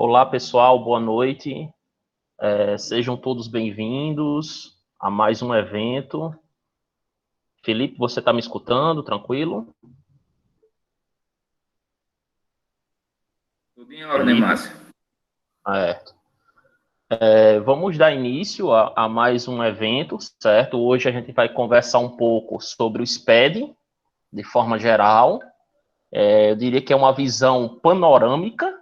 Olá, pessoal, boa noite. Sejam todos bem-vindos a mais um evento. Felipe, você está me escutando? Tranquilo? Tudo em ordem, Márcio. Vamos dar início a mais um evento, certo? Hoje a gente vai conversar um pouco sobre o SPED, de forma geral. Eu diria que é uma visão panorâmica,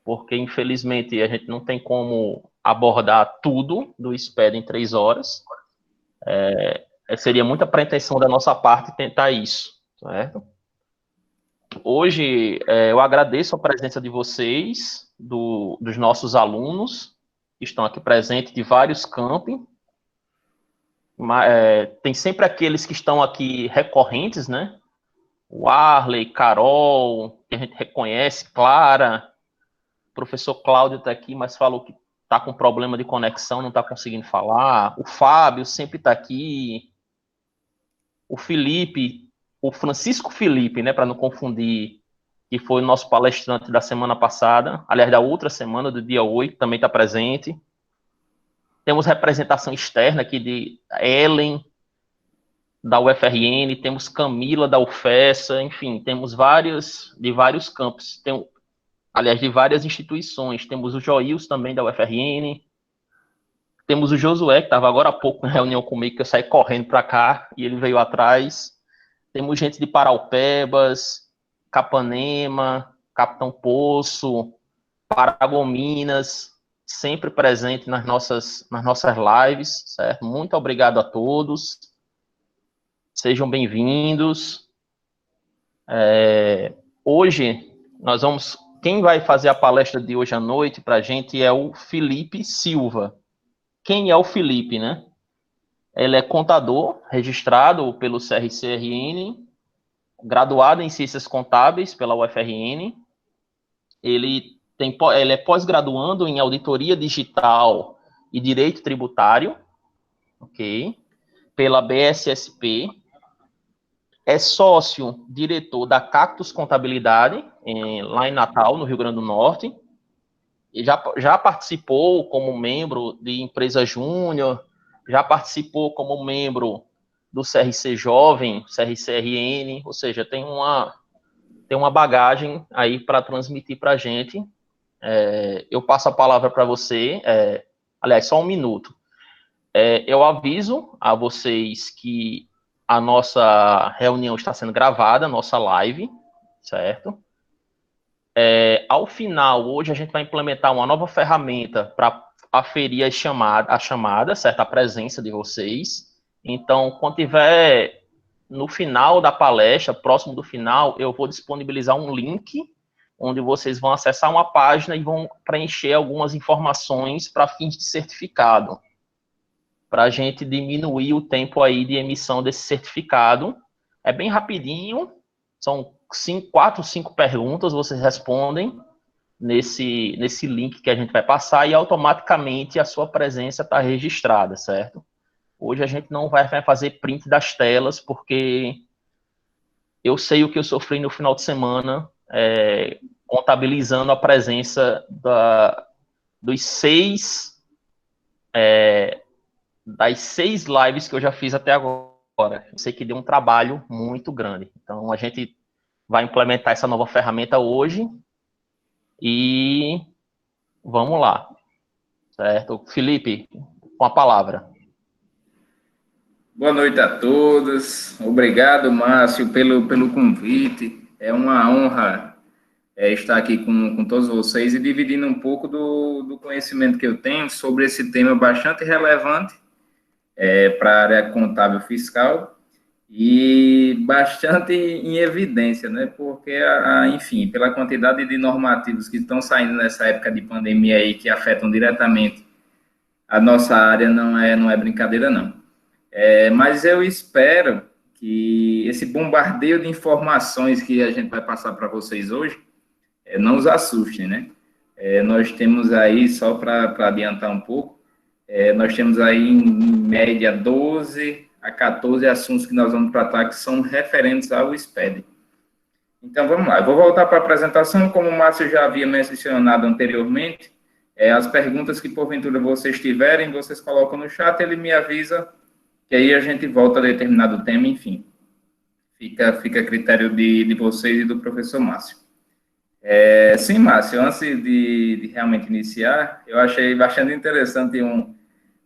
porque infelizmente a gente não tem como abordar tudo do SPED em 3 horas. Seria muita pretensão da nossa parte tentar isso, certo? Hoje eu agradeço a presença de vocês, dos nossos alunos, que estão aqui presentes de vários campi. Tem sempre aqueles que estão aqui recorrentes, né? O Arley, Carol, que a gente reconhece, Clara, o professor Cláudio está aqui, mas falou que está com problema de conexão, não está conseguindo falar. O Fábio sempre está aqui. O Felipe, o Francisco Felipe, né, para não confundir, que foi o nosso palestrante da semana passada, aliás, da outra semana, do dia 8, também está presente. Temos representação externa aqui de Ellen, da UFRN, temos Camila, da UFESA, enfim, temos de vários campos, aliás, de várias instituições. Temos o Joils também, da UFRN, temos o Josué, que estava agora há pouco em reunião comigo, que eu saí correndo para cá, e ele veio atrás. Temos gente de Paraupebas, Capanema, Capitão Poço, Paragominas, sempre presente nas nossas lives, certo? Muito obrigado a todos. Sejam bem-vindos. Hoje, quem vai fazer a palestra de hoje à noite para a gente é o Felipe Silva. Quem é o Felipe, né? Ele é contador, registrado pelo CRCRN, graduado em Ciências Contábeis pela UFRN. Ele é pós-graduando em Auditoria Digital e Direito Tributário, ok? Pela BSSP. É sócio-diretor da Cactus Contabilidade, lá em Natal, no Rio Grande do Norte. E já participou como membro de empresa júnior, já participou como membro do CRC Jovem, CRCRN, ou seja, tem uma bagagem aí para transmitir para a gente. Eu passo a palavra para você, aliás, só um minuto. Eu aviso a vocês que a nossa reunião está sendo gravada, a nossa live, certo? Ao final, hoje a gente vai implementar uma nova ferramenta para aferir a chamada, certo? A presença de vocês. Então, quando tiver no final da palestra, próximo do final, eu vou disponibilizar um link onde vocês vão acessar uma página e vão preencher algumas informações para fins de certificado, para a gente diminuir o tempo aí de emissão desse certificado. É bem rapidinho, são 4, 5 perguntas, vocês respondem nesse link que a gente vai passar e automaticamente a sua presença está registrada, certo? Hoje a gente não vai fazer print das telas, porque eu sei o que eu sofri no final de semana, contabilizando a presença das 6 lives que eu já fiz até agora. Eu sei que deu um trabalho muito grande. Então, a gente vai implementar essa nova ferramenta hoje e vamos lá, certo? Felipe, com a palavra. Boa noite a todos. Obrigado, Márcio, pelo convite. É uma honra estar aqui com todos vocês e dividindo um pouco do conhecimento que eu tenho sobre esse tema bastante relevante para a área contábil fiscal e bastante em evidência, né? Porque, enfim, pela quantidade de normativos que estão saindo nessa época de pandemia aí, que afetam diretamente a nossa área, não é brincadeira, não. Mas eu espero que esse bombardeio de informações que a gente vai passar para vocês hoje não os assuste, né? Nós temos aí, só para adiantar um pouco, nós temos aí, em média, 12 a 14 assuntos que nós vamos tratar que são referentes ao SPED. Então, vamos lá. Eu vou voltar para a apresentação. Como o Márcio já havia mencionado anteriormente, as perguntas que, porventura, vocês tiverem, vocês colocam no chat, ele me avisa, que aí a gente volta a determinado tema, enfim. Fica a critério de vocês e do professor Márcio. Sim, Márcio, antes de realmente iniciar, eu achei bastante interessante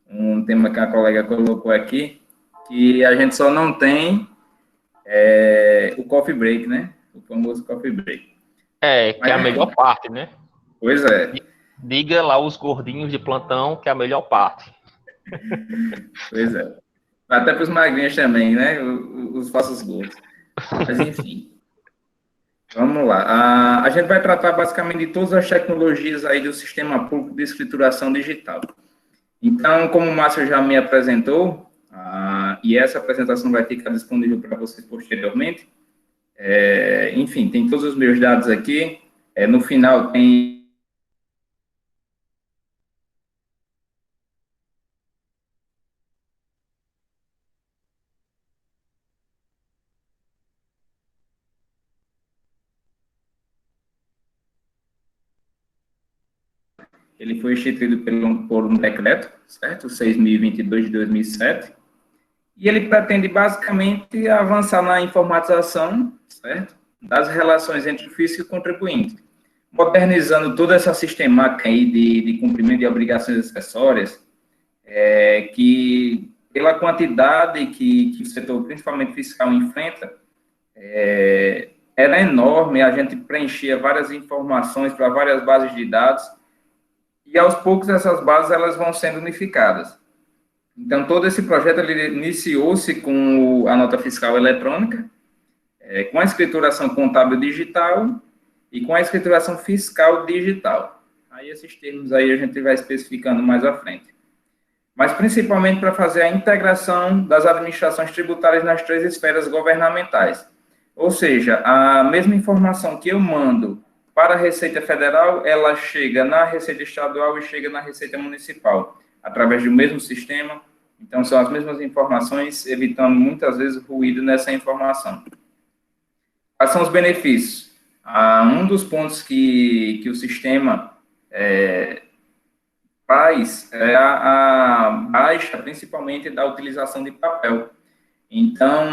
um tema que a colega colocou aqui, que a gente só não tem o coffee break, né? O famoso coffee break. Que é a melhor parte, né? Pois é. Diga lá os gordinhos de plantão que é a melhor parte. Pois é. Até para os magrinhos também, né? Os falsos gordos. Mas, enfim. Vamos lá. A gente vai tratar basicamente de todas as tecnologias aí do sistema público de escrituração digital. Então, como o Márcio já me apresentou, e essa apresentação vai ficar disponível para vocês posteriormente, enfim, tem todos os meus dados aqui. No final tem ele foi instituído por um decreto, certo? 6.022 de 2007, e ele pretende basicamente avançar na informatização, certo? Das relações entre o físico e o contribuinte, modernizando toda essa sistemática aí de cumprimento de obrigações acessórias, que pela quantidade que o setor, principalmente fiscal, enfrenta, era enorme, a gente preenchia várias informações para várias bases de dados, e aos poucos essas bases elas vão sendo unificadas. Então, todo esse projeto ele iniciou-se com a nota fiscal eletrônica, com a escrituração contábil digital e com a escrituração fiscal digital. Aí esses termos aí a gente vai especificando mais à frente. Mas principalmente para fazer a integração das administrações tributárias nas três esferas governamentais. Ou seja, a mesma informação que eu mando para a Receita Federal, ela chega na Receita Estadual e chega na Receita Municipal, através do mesmo sistema. Então, são as mesmas informações, evitando muitas vezes ruído nessa informação. Quais são os benefícios? Um dos pontos que o sistema faz é a baixa, principalmente, da utilização de papel. Então,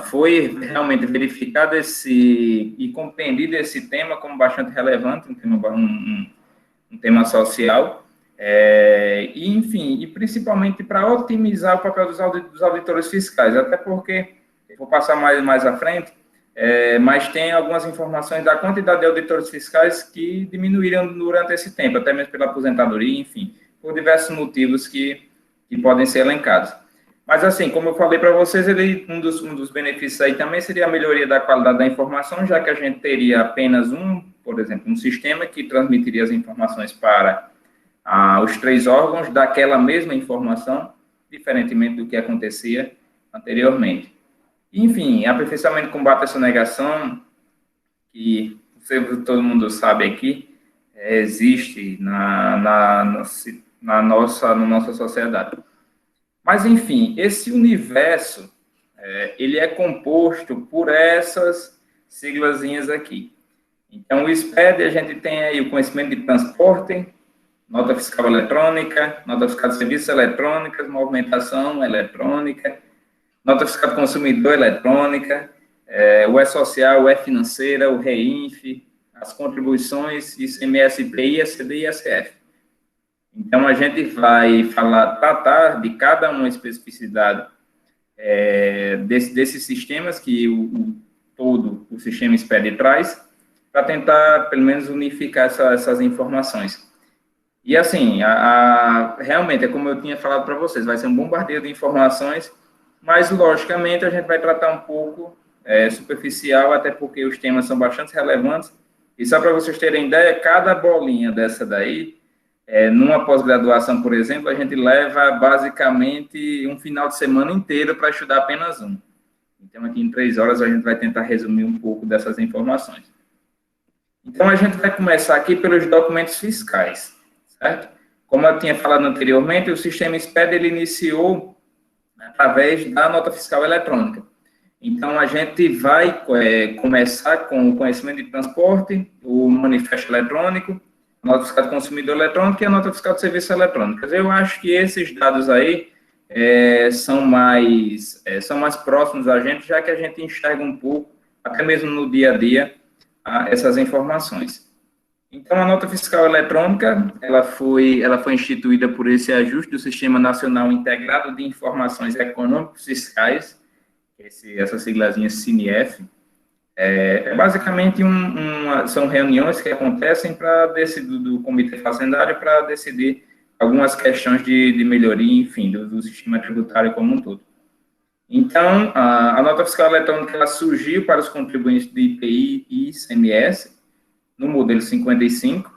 foi realmente verificado e compreendido esse tema como bastante relevante, um tema social, e, enfim, e principalmente para otimizar o papel dos auditores fiscais, até porque, eu vou passar mais à frente, mas tem algumas informações da quantidade de auditores fiscais que diminuíram durante esse tempo, até mesmo pela aposentadoria, enfim, por diversos motivos que podem ser elencados. Mas, assim, como eu falei para vocês, um dos benefícios aí também seria a melhoria da qualidade da informação, já que a gente teria apenas por exemplo, um sistema que transmitiria as informações para os três órgãos daquela mesma informação, diferentemente do que acontecia anteriormente. Enfim, aperfeiçoamento combate à sonegação, que todo mundo sabe aqui, existe na nossa sociedade. Mas, enfim, esse universo, ele é composto por essas siglazinhas aqui. Então, o SPED, a gente tem aí o conhecimento de transporte, nota fiscal eletrônica, nota fiscal de serviços eletrônicas, movimentação eletrônica, nota fiscal do consumidor eletrônica, o E-Social, o E-Financeira, o REINF, as contribuições, ICMS, IPI, ICD e ISF. Então, a gente vai tratar de cada uma especificidade desses sistemas que todo o sistema SPED traz, para tentar, pelo menos, unificar essas informações. E, assim, realmente, é como eu tinha falado para vocês, vai ser um bombardeio de informações, mas, logicamente, a gente vai tratar um pouco superficial, até porque os temas são bastante relevantes. E só para vocês terem ideia, cada bolinha dessa daí, numa pós-graduação, por exemplo, a gente leva, basicamente, um final de semana inteiro para estudar apenas um. Então, aqui em 3 horas, a gente vai tentar resumir um pouco dessas informações. Então, a gente vai começar aqui pelos documentos fiscais, certo? Como eu tinha falado anteriormente, o sistema SPED, ele iniciou através da nota fiscal eletrônica. Então, a gente vai começar com o conhecimento de transporte, o manifesto eletrônico, a nota fiscal do consumidor eletrônico e a nota fiscal de serviço eletrônico. Eu acho que esses dados aí são mais próximos da gente, já que a gente enxerga um pouco, até mesmo no dia a dia, essas informações. Então, a nota fiscal eletrônica, ela foi instituída por esse ajuste do Sistema Nacional Integrado de Informações Econômicas Fiscais, essa siglazinha CINIF. Basicamente são reuniões que acontecem para decidir do Comitê Fazendário para decidir algumas questões de melhoria, enfim, do sistema tributário como um todo. Então, a nota fiscal eletrônica ela surgiu para os contribuintes de IPI e ICMS no modelo 55,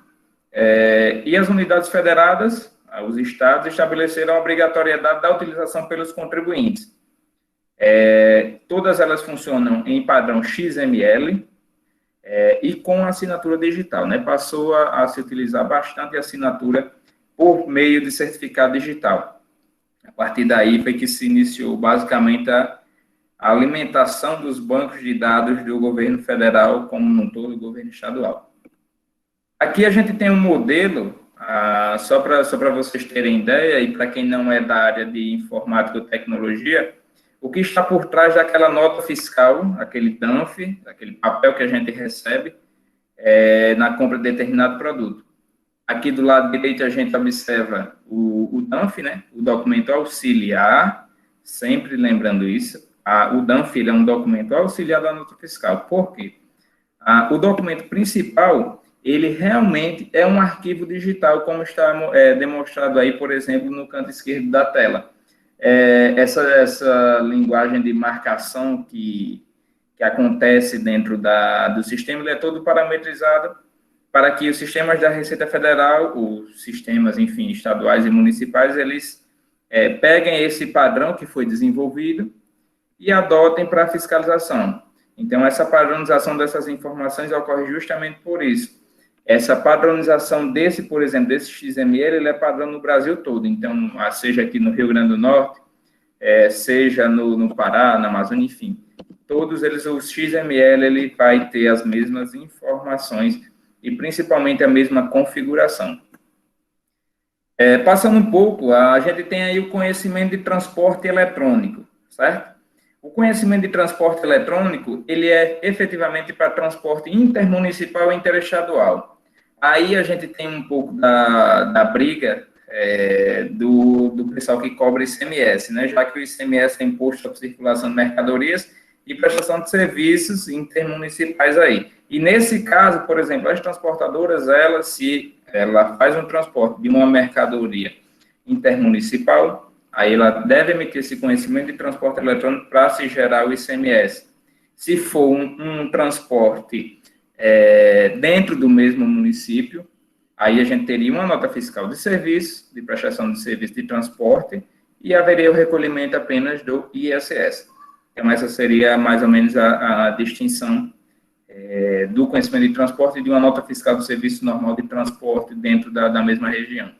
e as unidades federadas, os estados, estabeleceram a obrigatoriedade da utilização pelos contribuintes. Todas elas funcionam em padrão XML e com assinatura digital, né? Passou a se utilizar bastante a assinatura por meio de certificado digital. A partir daí foi que se iniciou basicamente a alimentação dos bancos de dados do governo federal como um todo, o governo estadual. Aqui a gente tem um modelo, só para vocês terem ideia, e para quem não é da área de informática ou tecnologia, o que está por trás daquela nota fiscal, aquele DANF, aquele papel que a gente recebe na compra de determinado produto. Aqui do lado direito a gente observa o DANF, né, o documento auxiliar, sempre lembrando isso, o DANF ele é um documento auxiliar da nota fiscal. Por quê? O documento principal, ele realmente é um arquivo digital, como está demonstrado aí, por exemplo, no canto esquerdo da tela. Essa linguagem de marcação que acontece dentro do sistema, ele é todo parametrizado para que os sistemas da Receita Federal, os sistemas, enfim, estaduais e municipais, eles peguem esse padrão que foi desenvolvido e adotem para a fiscalização. Então, essa padronização dessas informações ocorre justamente por isso. Essa padronização por exemplo, desse XML, ele é padrão no Brasil todo. Então, seja aqui no Rio Grande do Norte, seja no Pará, na Amazônia, enfim. Todos eles, o XML, ele vai ter as mesmas informações e principalmente a mesma configuração. Passando um pouco, a gente tem aí o conhecimento de transporte eletrônico, certo? O conhecimento de transporte eletrônico, ele é efetivamente para transporte intermunicipal e interestadual. Aí a gente tem um pouco da briga do pessoal que cobra ICMS, né? Já que o ICMS é imposto sobre circulação de mercadorias e prestação de serviços intermunicipais aí. E nesse caso, por exemplo, as transportadoras, ela faz um transporte de uma mercadoria intermunicipal, aí ela deve emitir esse conhecimento de transporte eletrônico para se gerar o ICMS. Se for um transporte dentro do mesmo município, aí a gente teria uma nota fiscal de serviço, de prestação de serviço de transporte, e haveria o recolhimento apenas do ISS. Então, essa seria mais ou menos a distinção do conhecimento de transporte e de uma nota fiscal do serviço normal de transporte dentro da mesma região.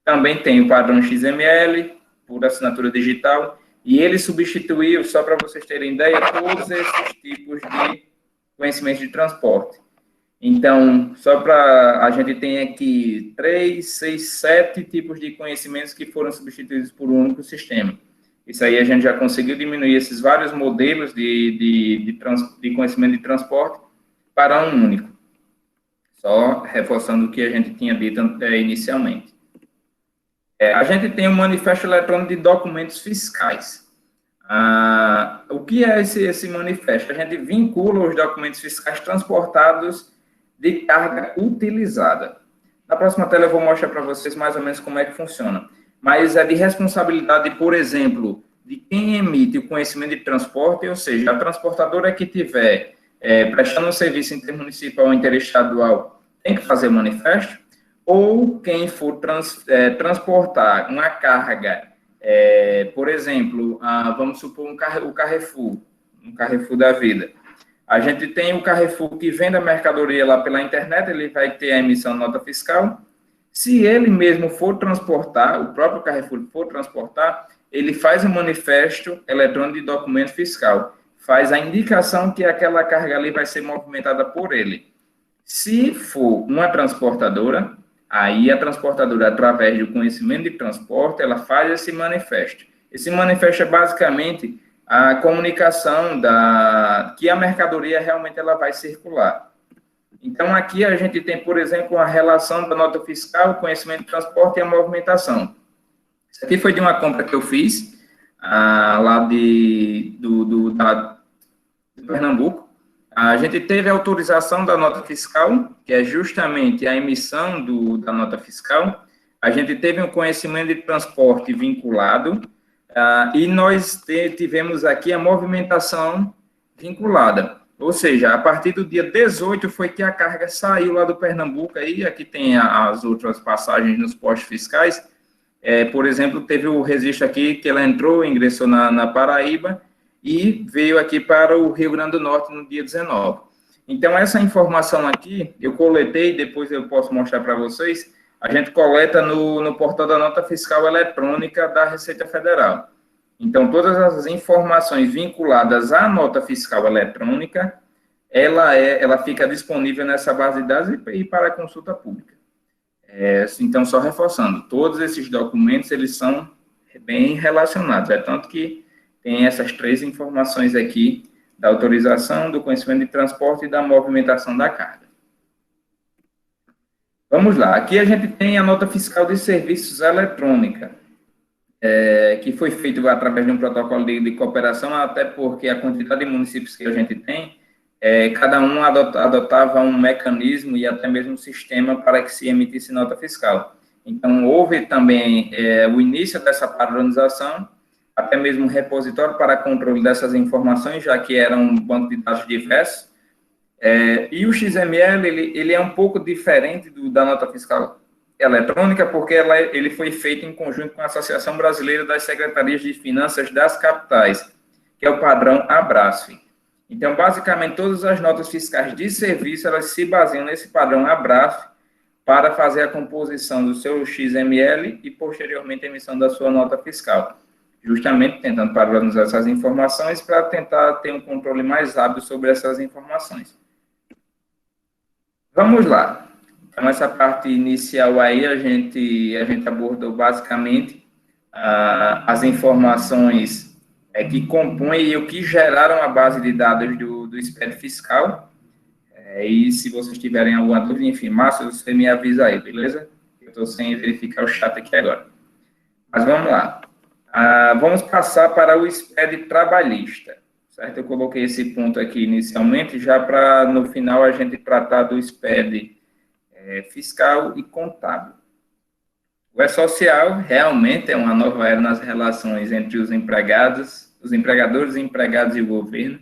Também tem o padrão XML, por assinatura digital, e ele substituiu, só para vocês terem ideia, todos esses tipos de conhecimento de transporte. Então, a gente tem aqui 3, 6, 7 tipos de conhecimentos que foram substituídos por um único sistema. Isso aí a gente já conseguiu diminuir esses vários modelos de conhecimento de transporte para um único. Só reforçando o que a gente tinha dito inicialmente. A gente tem o manifesto eletrônico de documentos fiscais. O que é esse manifesto? A gente vincula os documentos fiscais transportados de carga utilizada. Na próxima tela eu vou mostrar para vocês mais ou menos como é que funciona. Mas é de responsabilidade, por exemplo, de quem emite o conhecimento de transporte, ou seja, a transportadora que estiver prestando um serviço intermunicipal ou interestadual tem que fazer o manifesto, ou quem for transportar uma carga, por exemplo, vamos supor o Carrefour, um Carrefour da vida. A gente tem o Carrefour que vende a mercadoria lá pela internet, ele vai ter a emissão de nota fiscal. Se ele mesmo for transportar, o próprio Carrefour for transportar, ele faz um manifesto eletrônico de documento fiscal. faz a indicação que aquela carga ali vai ser movimentada por ele. Se for uma transportadora, aí a transportadora, através do conhecimento de transporte, ela faz esse manifesto. Esse manifesto é basicamente a comunicação que a mercadoria realmente ela vai circular. Então, aqui a gente tem, por exemplo, a relação da nota fiscal, o conhecimento de transporte e a movimentação. Isso aqui foi de uma compra que eu fiz, lá de Pernambuco. A gente teve a autorização da nota fiscal, que é justamente a emissão da nota fiscal. A gente teve um conhecimento de transporte vinculado, e nós tivemos aqui a movimentação vinculada. Ou seja, a partir do dia 18 foi que a carga saiu lá do Pernambuco, aí aqui tem as outras passagens nos postos fiscais. Por exemplo, teve o registro aqui que ela entrou, ingressou na Paraíba e veio aqui para o Rio Grande do Norte no dia 19. Então, essa informação aqui, eu coletei, depois eu posso mostrar para vocês, a gente coleta no portal da nota fiscal eletrônica da Receita Federal. Então, todas as informações vinculadas à nota fiscal eletrônica, ela fica disponível nessa base de dados e para consulta pública. Então, só reforçando, todos esses documentos, eles são bem relacionados, tanto que tem essas 3 informações aqui, da autorização, do conhecimento de transporte e da movimentação da carga. Vamos lá, aqui a gente tem a nota fiscal de serviços eletrônica, que foi feito através de um protocolo de cooperação, até porque a quantidade de municípios que a gente tem, cada um adotava um mecanismo e até mesmo um sistema para que se emitisse nota fiscal. Então, houve também o início dessa padronização, até mesmo um repositório para controle dessas informações, já que era um banco de dados diverso. E o XML, ele é um pouco diferente da nota fiscal eletrônica, porque ele foi feito em conjunto com a Associação Brasileira das Secretarias de Finanças das Capitais, que é o padrão ABRASF. Então, basicamente, todas as notas fiscais de serviço, elas se baseiam nesse padrão ABRASF para fazer a composição do seu XML e, posteriormente, a emissão da sua nota fiscal. Justamente tentando padronizar essas informações para tentar ter um controle mais rápido sobre essas informações. Vamos lá. Então, essa parte inicial aí, a gente abordou basicamente as informações que compõem e o que geraram a base de dados do SPED fiscal. E se vocês tiverem alguma dúvida, enfim, Márcio, você me avisa aí, beleza? Eu estou sem verificar o chat aqui agora. Mas vamos lá. Vamos passar para o SPED trabalhista, certo? Eu coloquei esse ponto aqui inicialmente, já para, no final, a gente tratar do SPED fiscal e contábil. O E-Social realmente é uma nova era nas relações entre os empregadores, empregados e o governo,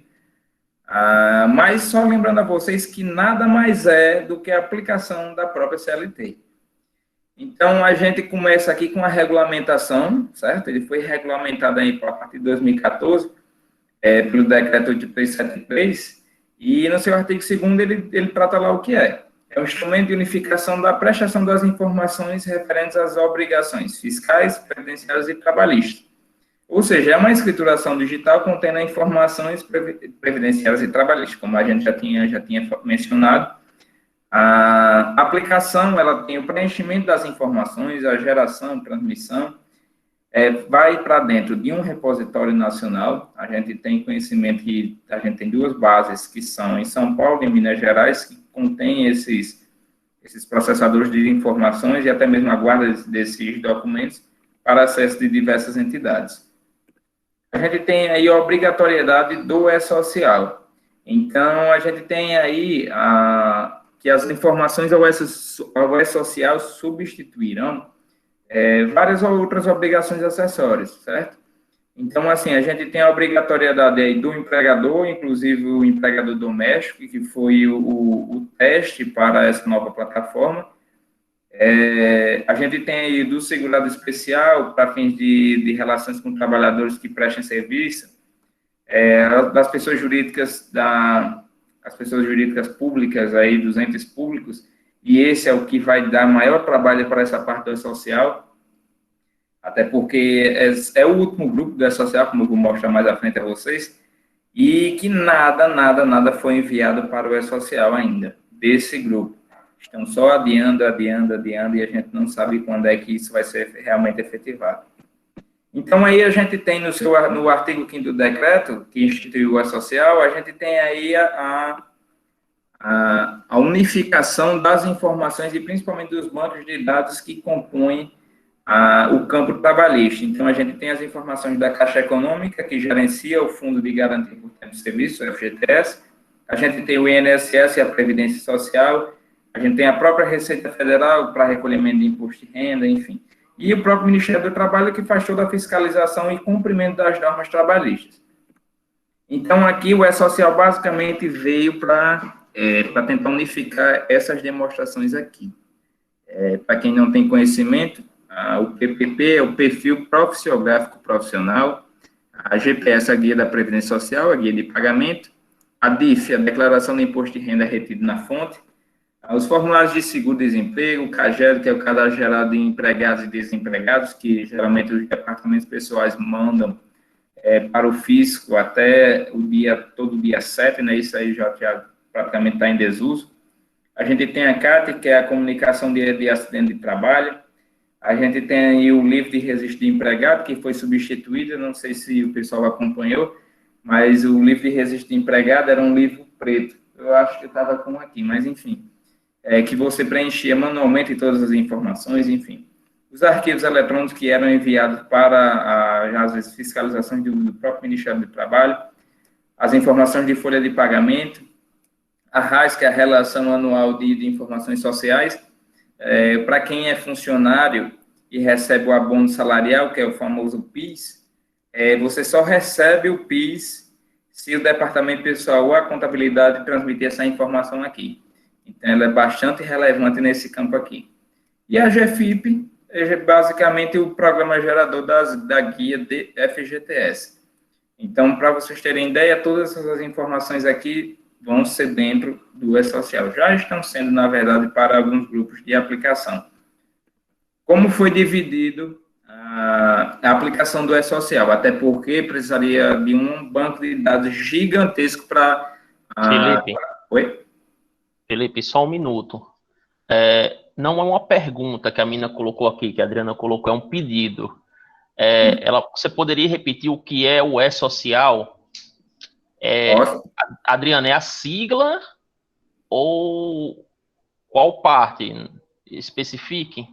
mas só lembrando a vocês que nada mais é do que a aplicação da própria CLT. Então, a gente começa aqui com a regulamentação, certo? Ele foi regulamentado aí a partir de 2014, pelo Decreto 8373, e no seu artigo 2º ele trata lá o que é. É um instrumento de unificação da prestação das informações referentes às obrigações fiscais, previdenciárias e trabalhistas. Ou seja, é uma escrituração digital contendo informações previdenciárias e trabalhistas, como a gente já tinha mencionado. A aplicação, ela tem o preenchimento das informações, a geração, transmissão, vai para dentro de um repositório nacional. A gente tem conhecimento que a gente tem 2 bases que são em São Paulo e em Minas Gerais, que contêm esses processadores de informações e até mesmo a guarda desses documentos para acesso de diversas entidades. A gente tem aí a obrigatoriedade do E-Social. Então, a gente tem aí que as informações ao E-Social substituirão várias outras obrigações acessórias, certo? Então, assim, a gente tem a obrigatoriedade aí do empregador, inclusive o empregador doméstico, que foi o teste para essa nova plataforma. A gente tem aí do segurado especial para fins de relações com trabalhadores que prestem serviço, das pessoas jurídicas as pessoas jurídicas públicas aí, dos entes públicos, e esse é o que vai dar maior trabalho para essa parte do E-Social, até porque é o último grupo do E-Social, como eu vou mostrar mais à frente a vocês, e que nada foi enviado para o E-Social ainda, desse grupo. Estão só adiando, e a gente não sabe quando é que isso vai ser realmente efetivado. Então, aí a gente tem no artigo 5º do decreto, que instituiu o E-Social, a gente tem aí a unificação das informações e principalmente dos bancos de dados que compõem o campo trabalhista. Então, a gente tem as informações da Caixa Econômica, que gerencia o Fundo de Garantia por Tempo de Serviço, o FGTS, a gente tem o INSS e a Previdência Social, a gente tem a própria Receita Federal para recolhimento de imposto de renda, enfim. E o próprio Ministério do Trabalho, que faz toda a fiscalização e cumprimento das normas trabalhistas. Então, aqui o E-Social basicamente veio para tentar unificar essas demonstrações aqui. Para quem não tem conhecimento, o PPP é o Perfil Profissiográfico Profissional, a GPS, a Guia da Previdência Social, a Guia de Pagamento, a DIF, a Declaração de Imposto de Renda Retido na Fonte, os formulários de seguro-desemprego, o CAGED, que é o Cadastro Geral de Empregados e Desempregados, que geralmente os departamentos pessoais mandam para o fisco até todo dia 7, né? Isso aí já praticamente está em desuso. A gente tem a CAT, que é a Comunicação de Acidente de Trabalho. A gente tem aí o livro de registro de empregado, que foi substituído, não sei se o pessoal acompanhou, mas o livro de registro de empregado era um livro preto. Eu acho que eu estava com aqui, mas enfim. Que você preenchia manualmente todas as informações, enfim. Os arquivos eletrônicos que eram enviados para às vezes, fiscalizações do próprio Ministério do Trabalho, as informações de folha de pagamento, a RAIS, que é a Relação Anual de Informações Sociais, para quem é funcionário e recebe o abono salarial, que é o famoso PIS, você só recebe o PIS se o departamento pessoal ou a contabilidade transmitir essa informação aqui. Então, ela é bastante relevante nesse campo aqui. E a GFIP é basicamente o programa gerador da guia de FGTS. Então, para vocês terem ideia, todas essas informações aqui vão ser dentro do E-Social. Já estão sendo, na verdade, para alguns grupos de aplicação. Como foi dividido a aplicação do E-Social? Até porque precisaria de um banco de dados gigantesco para... Oi? Felipe, só um minuto. Não é uma pergunta que a mina colocou aqui, que a Adriana colocou, é um pedido. Você poderia repetir o que é o E-Social? Adriana, é a sigla ou qual parte? Especifique.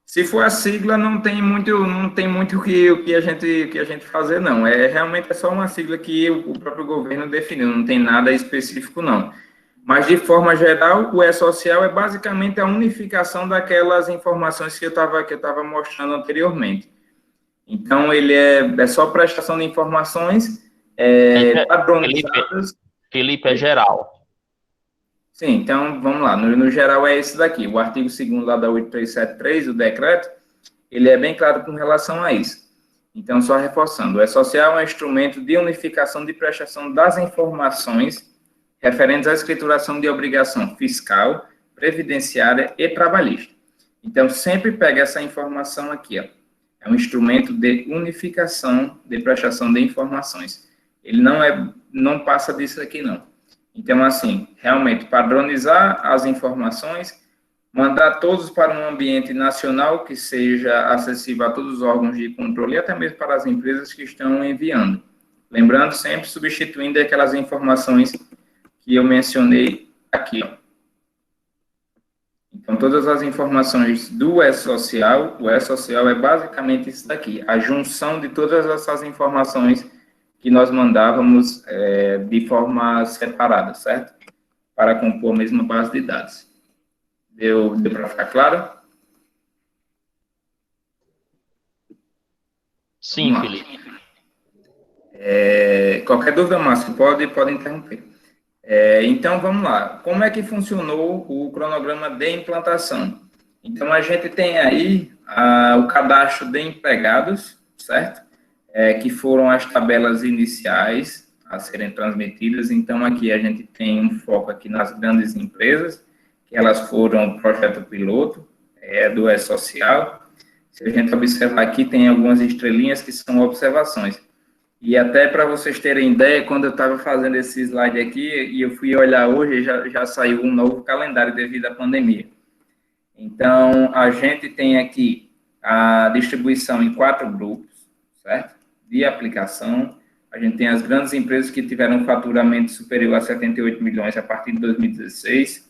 Se for a sigla, não tem muito o que a gente fazer, não. Realmente é só uma sigla que o próprio governo definiu, não tem nada específico, não. Mas, de forma geral, o E-Social é basicamente a unificação daquelas informações que eu estava mostrando anteriormente. Então, ele é só prestação de informações padronizadas. Felipe, é geral. Sim, então, vamos lá. No geral, é esse daqui. O artigo 2º lá da 8373, o decreto, ele é bem claro com relação a isso. Então, só reforçando, o E-Social é um instrumento de unificação de prestação das informações referentes à escrituração de obrigação fiscal, previdenciária e trabalhista. Então, sempre pega essa informação aqui, ó. É um instrumento de unificação de prestação de informações. Ele não passa disso aqui, não. Então, assim, realmente, padronizar as informações, mandar todos para um ambiente nacional que seja acessível a todos os órgãos de controle e até mesmo para as empresas que estão enviando. Lembrando, sempre substituindo aquelas informações que eu mencionei aqui, ó. Então, todas as informações do E-Social, o E-Social é basicamente isso daqui, a junção de todas essas informações que nós mandávamos de forma separada, certo? Para compor a mesma base de dados. Deu para ficar claro? Sim, Felipe. Qualquer dúvida, Márcio, pode interromper. Então, vamos lá. Como é que funcionou o cronograma de implantação? Então, a gente tem aí o cadastro de empregados, certo? Que foram as tabelas iniciais a serem transmitidas. Então, aqui a gente tem um foco aqui nas grandes empresas, que elas foram projeto piloto do E-Social. Se a gente observar aqui, tem algumas estrelinhas que são observações. E até para vocês terem ideia, quando eu estava fazendo esse slide aqui, e eu fui olhar hoje, já saiu um novo calendário devido à pandemia. Então, a gente tem aqui a distribuição em 4 grupos, certo? De aplicação. A gente tem as grandes empresas que tiveram um faturamento superior a 78 milhões a partir de 2016.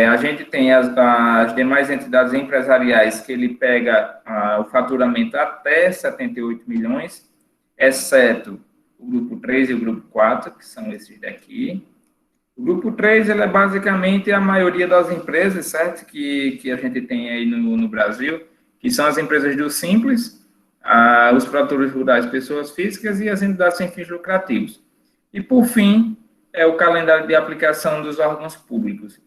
A gente tem as demais entidades empresariais que ele pega o faturamento até 78 milhões, exceto o grupo 3 e o grupo 4, que são esses daqui. O grupo 3, ele é basicamente a maioria das empresas, certo? Que a gente tem aí no Brasil, que são as empresas do Simples, os produtores rurais, pessoas físicas e as entidades sem fins lucrativos. E, por fim, é o calendário de aplicação dos órgãos públicos.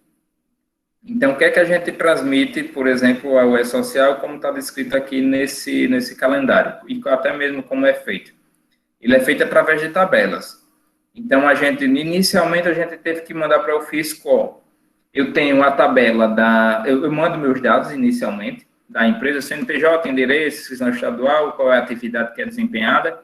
Então, o que é que a gente transmite, por exemplo, ao E-Social, como está descrito aqui nesse calendário, e até mesmo como é feito? Ele é feito através de tabelas. Então, inicialmente, a gente teve que mandar para o Fisco. Eu tenho a tabela eu mando meus dados inicialmente, da empresa, CNPJ, endereço, inscrição estadual, qual é a atividade que é desempenhada,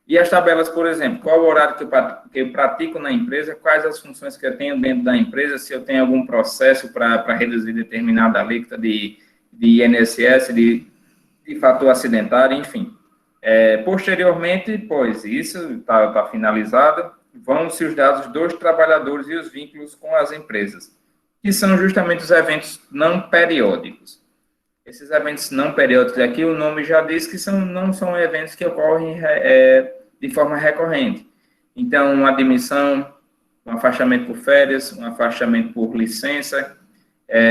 e as tabelas, por exemplo, qual o horário que eu pratico na empresa, quais as funções que eu tenho dentro da empresa, se eu tenho algum processo para reduzir determinada alíquota de INSS, de fator acidentário, enfim. Posteriormente, pois isso está finalizado, vão-se os dados dos trabalhadores e os vínculos com as empresas, que são justamente os eventos não periódicos. Esses eventos não periódicos aqui, o nome já diz que não são eventos que ocorrem de forma recorrente. Então, uma admissão, um afastamento por férias, um afastamento por licença,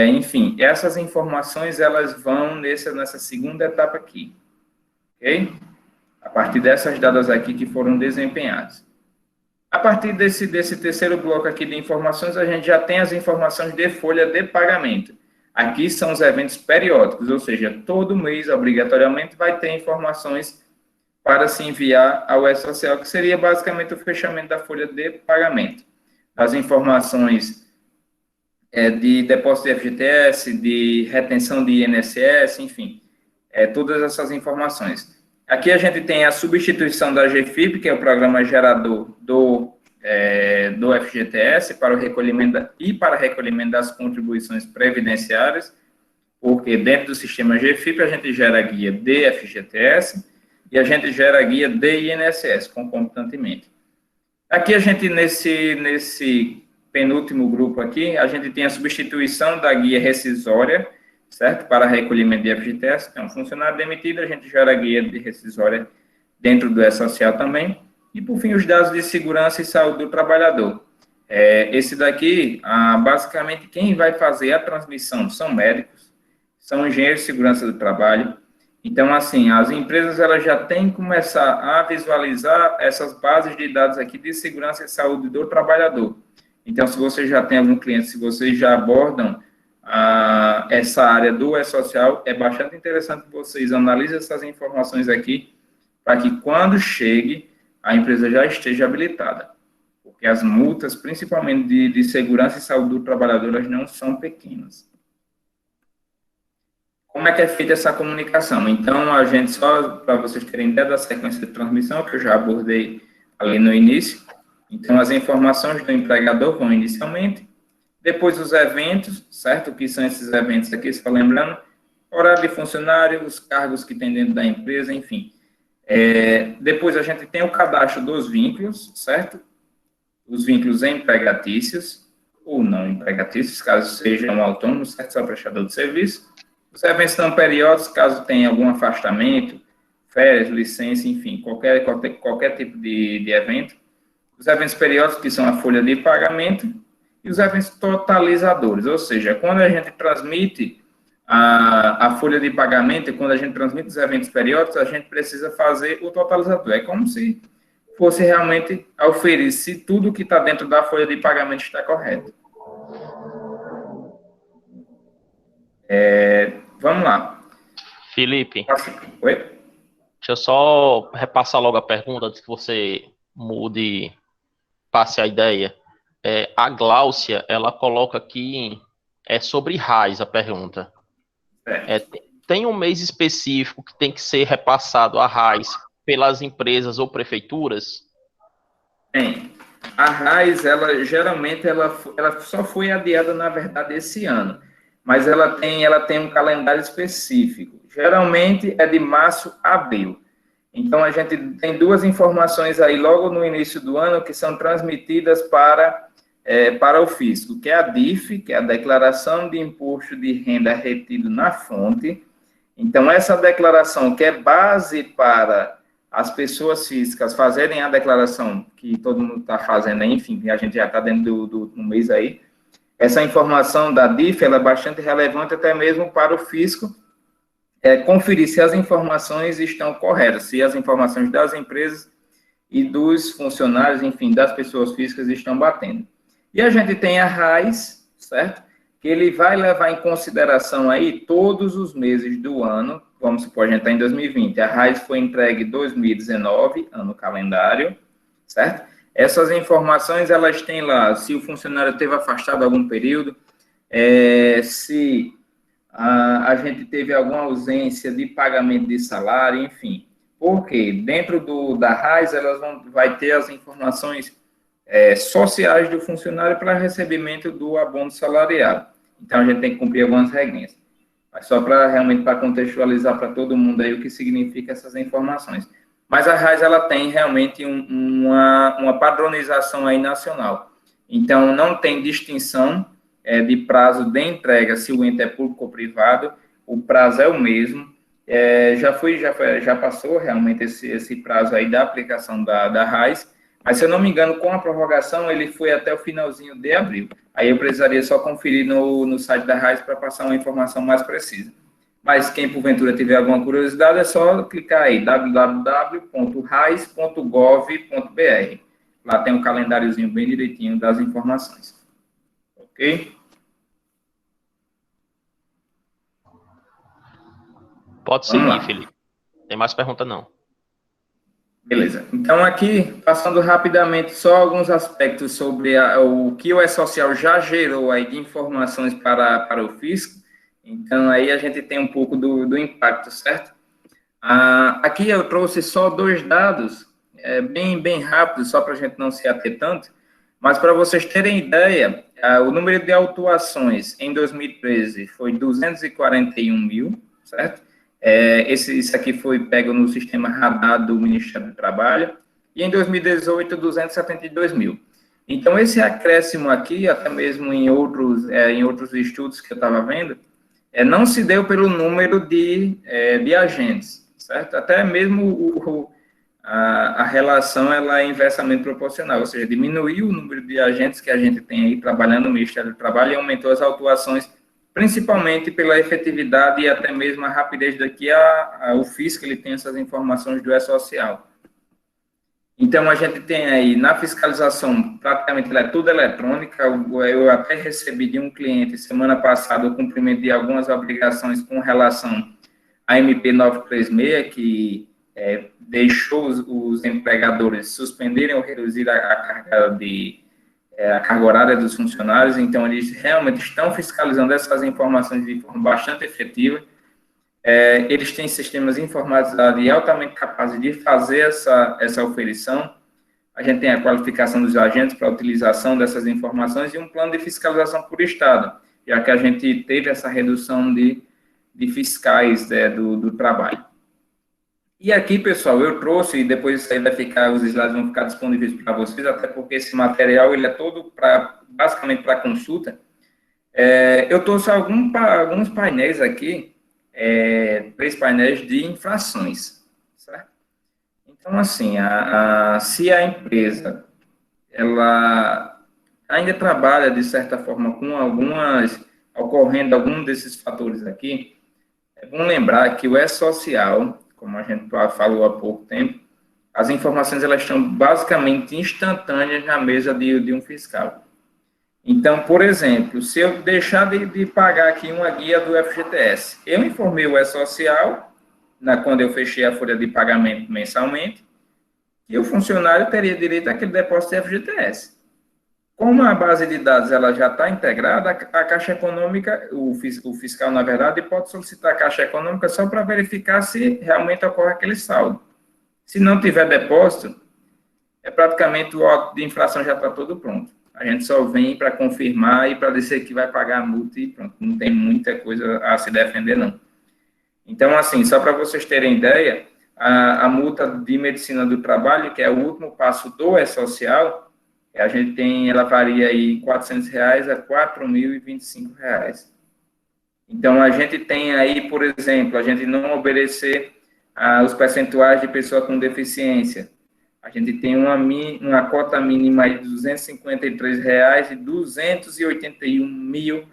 enfim, essas informações elas vão nessa segunda etapa aqui, ok? A partir dessas datas aqui que foram desempenhadas. A partir desse terceiro bloco aqui de informações, a gente já tem as informações de folha de pagamento. Aqui são os eventos periódicos, ou seja, todo mês, obrigatoriamente, vai ter informações para se enviar ao E-Social, que seria basicamente o fechamento da folha de pagamento. As informações de depósito de FGTS, de retenção de INSS, enfim, todas essas informações. Aqui a gente tem a substituição da GFIP, que é o programa gerador do FGTS para o recolhimento para recolhimento das contribuições previdenciárias, porque dentro do sistema GFIP a gente gera a guia de FGTS e a gente gera a guia de INSS concomitantemente. Aqui a gente, nesse penúltimo grupo aqui, a gente tem a substituição da guia rescisória, certo? Para recolhimento de FGTS, então, funcionário demitido, a gente gera a guia de rescisória dentro do E-Social também. E, por fim, os dados de segurança e saúde do trabalhador. Esse daqui, basicamente, quem vai fazer a transmissão são médicos, são engenheiros de segurança do trabalho. Então, assim, as empresas elas já têm que começar a visualizar essas bases de dados aqui de segurança e saúde do trabalhador. Então, se você já tem algum cliente, se vocês já abordam essa área do E-Social, é bastante interessante que vocês analisem essas informações aqui, para que quando chegue, a empresa já esteja habilitada. Porque as multas, principalmente de segurança e saúde do trabalhador, elas não são pequenas. Como é que é feita essa comunicação? Então, a gente, só para vocês terem ideia da sequência de transmissão, que eu já abordei ali no início. Então, as informações do empregador vão inicialmente, depois os eventos, certo? O que são esses eventos aqui, só lembrando, horário de funcionário, os cargos que tem dentro da empresa, enfim. Depois a gente tem o cadastro dos vínculos, certo? Os vínculos empregatícios ou não empregatícios, caso seja um autônomo, certo? Só prestador de serviço. Os eventos não periódicos, caso tenha algum afastamento, férias, licença, enfim, qualquer tipo de evento. Os eventos periódicos, que são a folha de pagamento, e os eventos totalizadores, ou seja, quando a gente transmite a folha de pagamento, quando a gente transmite os eventos periódicos, a gente precisa fazer o totalizador. É como se fosse realmente auferir se tudo que está dentro da folha de pagamento está correto. Vamos lá. Felipe, Oi? deixa eu só repassar logo a pergunta antes que você passe a ideia. A Gláucia, ela coloca aqui, sobre RAIS a pergunta. Tem um mês específico que tem que ser repassado a RAIS pelas empresas ou prefeituras? Tem. A RAIS, ela geralmente ela só foi adiada, na verdade, esse ano, mas ela tem um calendário específico. Geralmente é de março a abril. Então, a gente tem duas informações aí logo no início do ano que são transmitidas para o fisco, que é a DIF, que é a Declaração de Imposto de Renda Retido na Fonte. Então, essa declaração, que é base para as pessoas físicas fazerem a declaração que todo mundo está fazendo, enfim, a gente já está dentro do mês aí, essa informação da DIF ela é bastante relevante até mesmo para o fisco conferir se as informações estão corretas, se as informações das empresas e dos funcionários, enfim, das pessoas físicas estão batendo. E a gente tem a RAIS, certo? Que ele vai levar em consideração aí todos os meses do ano, vamos supor, a gente está em 2020, a RAIS foi entregue em 2019, ano calendário, certo? Essas informações, elas têm lá, se o funcionário teve afastado algum período, se a gente teve alguma ausência de pagamento de salário, enfim. Porque dentro da RAIS, vai ter as informações sociais do funcionário para recebimento do abono salarial. Então, a gente tem que cumprir algumas regrinhas. Mas só realmente para contextualizar para todo mundo aí o que significa essas informações. Mas a RAIS, ela tem realmente uma padronização aí nacional. Então, não tem distinção de prazo de entrega, se o ente é público ou privado, o prazo é o mesmo. Já passou realmente esse prazo aí da aplicação da RAIS, mas se eu não me engano, com a prorrogação, ele foi até o finalzinho de abril. Aí eu precisaria só conferir no site da RAIS para passar uma informação mais precisa. Mas quem porventura tiver alguma curiosidade, é só clicar aí, www.rais.gov.br. Lá tem um calendáriozinho bem direitinho das informações. Ok? Pode seguir, Felipe. Tem mais pergunta, não. Beleza. Então, aqui, passando rapidamente só alguns aspectos sobre o que o E-Social já gerou aí de informações para o fisco. Então, aí a gente tem um pouco do impacto, certo? Aqui eu trouxe só 2 dados, bem rápidos, só para a gente não se ater tanto, mas para vocês terem ideia, o número de autuações em 2013 foi 241 mil, certo? Isso aqui foi pego no sistema radar do Ministério do Trabalho, e em 2018, 272 mil. Então, esse acréscimo aqui, até mesmo em outros estudos que eu estava vendo, não se deu pelo número de agentes, certo? Até mesmo a relação ela é inversamente proporcional, ou seja, diminuiu o número de agentes que a gente tem aí trabalhando no Ministério do Trabalho e aumentou as autuações, principalmente pela efetividade e até mesmo a rapidez daqui o fisco, ele tem essas informações do E-Social. Então, a gente tem aí, na fiscalização, praticamente ela é tudo eletrônica. Eu até recebi de um cliente, semana passada, o cumprimento de algumas obrigações com relação à MP 936, que deixou os empregadores suspenderem ou reduzir a carga horária dos funcionários. Então, eles realmente estão fiscalizando essas informações de forma bastante efetiva. Eles têm sistemas informatizados e altamente capazes de fazer essa oferição. A gente tem a qualificação dos agentes para a utilização dessas informações e um plano de fiscalização por estado, já que a gente teve essa redução de fiscais do trabalho. E aqui, pessoal, eu trouxe, e depois isso aí os slides vão ficar disponíveis para vocês, até porque esse material ele é todo basicamente para consulta. Eu trouxe alguns painéis aqui, 3 painéis de infrações, certo? Então, assim, se a empresa ela ainda trabalha, de certa forma, com ocorrendo algum desses fatores aqui, é bom lembrar que o E-Social, como a gente falou há pouco tempo, as informações elas estão basicamente instantâneas na mesa de um fiscal. Então, por exemplo, se eu deixar de pagar aqui uma guia do FGTS, eu informei o E-Social, quando eu fechei a folha de pagamento mensalmente, que o funcionário teria direito àquele depósito de FGTS. Como a base de dados ela já está integrada, a Caixa Econômica, o fiscal, na verdade, pode solicitar a Caixa Econômica só para verificar se realmente ocorre aquele saldo. Se não tiver depósito, praticamente o auto de infração já está todo pronto. A gente só vem para confirmar e para dizer que vai pagar a multa e pronto. Não tem muita coisa a se defender, não. Então, assim, só para vocês terem ideia, a multa de medicina do trabalho, que é o último passo do E-Social, ela varia aí R$ 400 a R$ 4.025. Então, a gente tem aí, por exemplo, a gente não obedecer os percentuais de pessoa com deficiência. A gente tem uma cota mínima de R$ 253 e R$ 281 mil.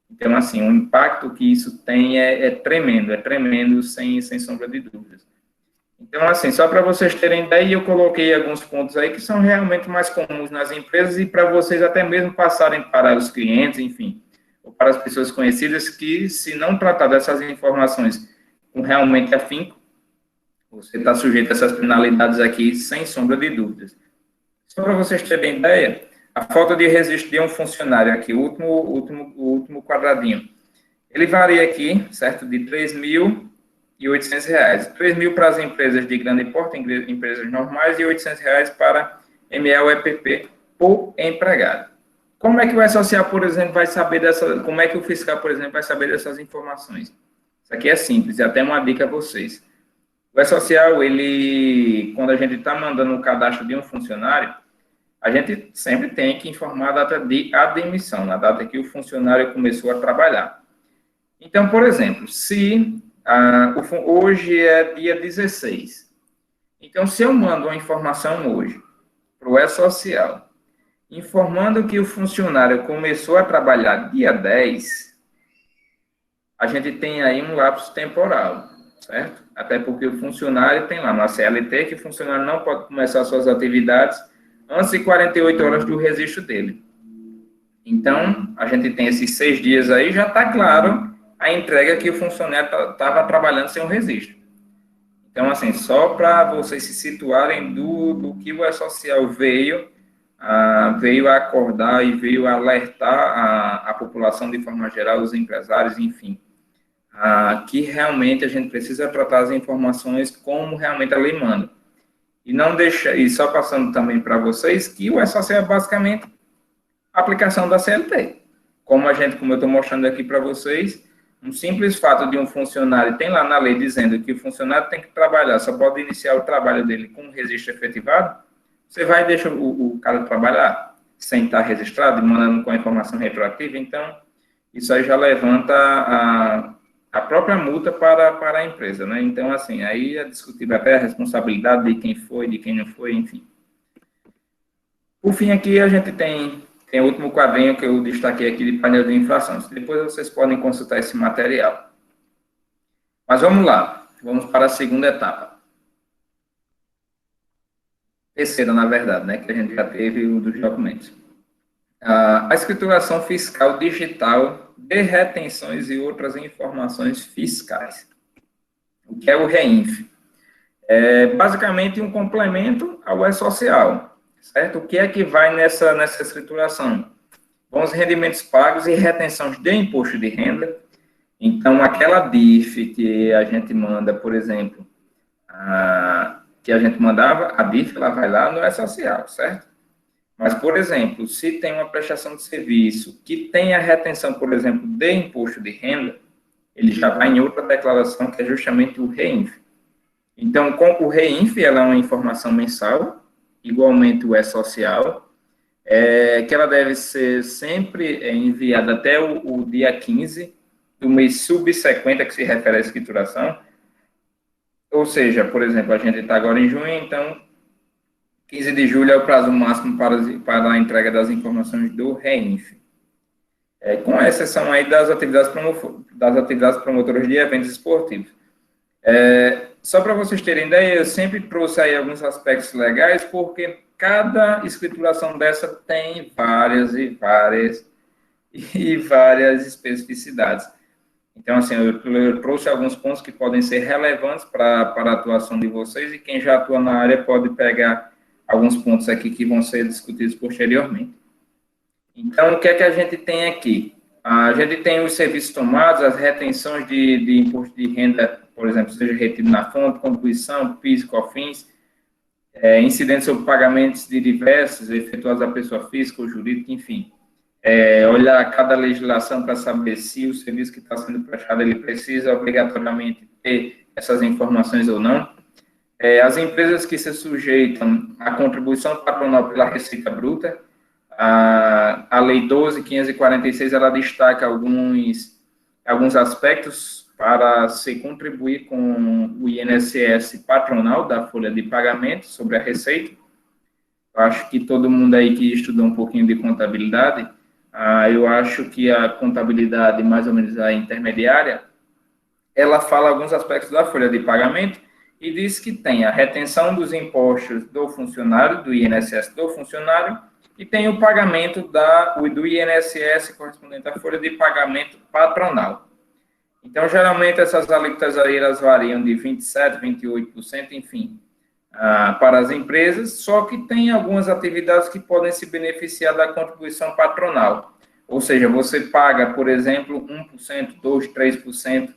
Então, assim, o impacto que isso tem é tremendo, sem sombra de dúvidas. Então, assim, só para vocês terem ideia, eu coloquei alguns pontos aí que são realmente mais comuns nas empresas e para vocês até mesmo passarem para os clientes, enfim, ou para as pessoas conhecidas que, se não tratar dessas informações com realmente afinco, você está sujeito a essas penalidades aqui, sem sombra de dúvidas. Só para vocês terem ideia, a falta de registro de um funcionário aqui, o último quadradinho, ele varia aqui, certo, de R$ 3.800. 3.000 para as empresas de grande porte, empresas normais, e R$ 800 para MEL-EPP por empregado. Como é que o E-Social, por exemplo, vai saber como é que o fiscal, por exemplo, vai saber dessas informações? Isso aqui é simples, e até uma dica a vocês. O E-Social, quando a gente está mandando o cadastro de um funcionário, a gente sempre tem que informar a data de admissão, a data que o funcionário começou a trabalhar. Então, por exemplo, se hoje é dia 16, então se eu mando uma informação hoje para o E-Social, informando que o funcionário começou a trabalhar dia 10, a gente tem aí um lapso temporal, certo? Até porque o funcionário tem lá na CLT que o funcionário não pode começar suas atividades antes de 48 horas do registro dele. Então, a gente tem esses 6 dias aí, já está claro a entrega que o funcionário estava trabalhando sem um registro. Então, assim, só para vocês se situarem do que o E-Social veio acordar e veio alertar a população de forma geral, os empresários, enfim, que realmente a gente precisa tratar as informações como realmente a lei manda. E só passando também para vocês, que o E-Social é basicamente a aplicação da CLT. Como eu estou mostrando aqui para vocês, um simples fato de um funcionário, tem lá na lei dizendo que o funcionário tem que trabalhar, só pode iniciar o trabalho dele com o registro efetivado, você vai deixar o cara trabalhar sem estar registrado, mandando com a informação retroativa, então isso aí já levanta a própria multa para a empresa, né? Então, assim, aí é discutível até a responsabilidade de quem foi, de quem não foi, enfim. Por fim, aqui a gente tem o último quadrinho que eu destaquei aqui de painel de infração. Depois vocês podem consultar esse material. Mas vamos lá, vamos para a segunda etapa. Terceira, na verdade, né, que a gente já teve o dos documentos. A escrituração fiscal digital de retenções e outras informações fiscais. O que é o REINF? É basicamente um complemento ao E-Social, certo? O que é que vai nessa escrituração? Vão os rendimentos pagos e retenções de imposto de renda. Então, aquela DIF que a gente manda, por exemplo, que a gente mandava, a DIF, ela vai lá no E-Social, certo? Mas, por exemplo, se tem uma prestação de serviço que tem a retenção, por exemplo, de imposto de renda, ele já vai em outra declaração, que é justamente o REINF. Então, com o REINF, ela é uma informação mensal, igualmente o E-Social, que ela deve ser sempre enviada até o dia 15 do mês subsequente a que se refere à escrituração. Ou seja, por exemplo, a gente está agora em junho, então 15 de julho é o prazo máximo para a entrega das informações do REINF. Com exceção aí das atividades promotoras de eventos esportivos. Só para vocês terem ideia, eu sempre trouxe aí alguns aspectos legais, porque cada escrituração dessa tem várias especificidades. Então, assim, eu trouxe alguns pontos que podem ser relevantes para a atuação de vocês, e quem já atua na área pode pegar alguns pontos aqui que vão ser discutidos posteriormente. Então, o que é que a gente tem aqui? A gente tem os serviços tomados, as retenções de imposto de renda por exemplo, seja retido na fonte, contribuição, PIS, COFINS, incidentes sobre pagamentos de diversos efetuados da pessoa física ou jurídica, enfim. Olhar cada legislação para saber se o serviço que está sendo prestado ele precisa obrigatoriamente ter essas informações ou não. As empresas que se sujeitam à contribuição patronal pela Receita Bruta, a Lei 12.546, ela destaca alguns aspectos para se contribuir com o INSS patronal da folha de pagamento sobre a Receita. Eu acho que todo mundo aí que estudou um pouquinho de contabilidade, eu acho que a contabilidade, mais ou menos a intermediária, ela fala alguns aspectos da folha de pagamento e diz que tem a retenção dos impostos do funcionário, do INSS do funcionário, e tem o pagamento do INSS correspondente à folha de pagamento patronal. Então, geralmente, essas alíquotas aí, elas variam de 27%, 28%, enfim, para as empresas, só que tem algumas atividades que podem se beneficiar da contribuição patronal. Ou seja, você paga, por exemplo, 1%, 2%, 3%,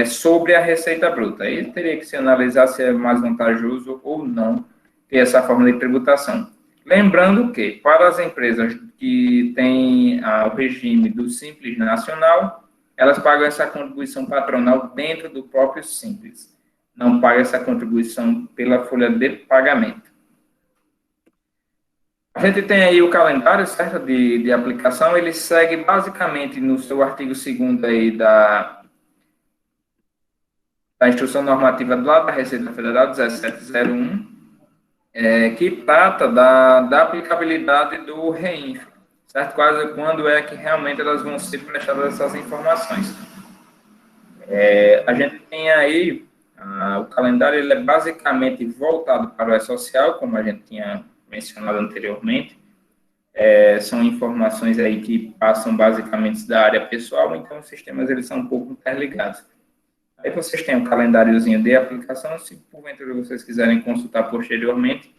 sobre a receita bruta. Aí teria que se analisar se é mais vantajoso ou não ter essa forma de tributação. Lembrando que, para as empresas que têm o regime do Simples Nacional, elas pagam essa contribuição patronal dentro do próprio Simples. Não pagam essa contribuição pela folha de pagamento. A gente tem aí o calendário, certo, de aplicação. Ele segue basicamente no seu artigo 2º aí da Instrução Normativa lá da Receita Federal 1701, que trata da aplicabilidade do REINF, certo? Quando é que realmente elas vão ser prestadas essas informações. A gente tem aí, o calendário ele é basicamente voltado para o E-Social, como a gente tinha mencionado anteriormente. São informações aí que passam basicamente da área pessoal, então os sistemas eles são um pouco interligados. Aí vocês têm um calendáriozinho de aplicação, se porventura vocês quiserem consultar posteriormente,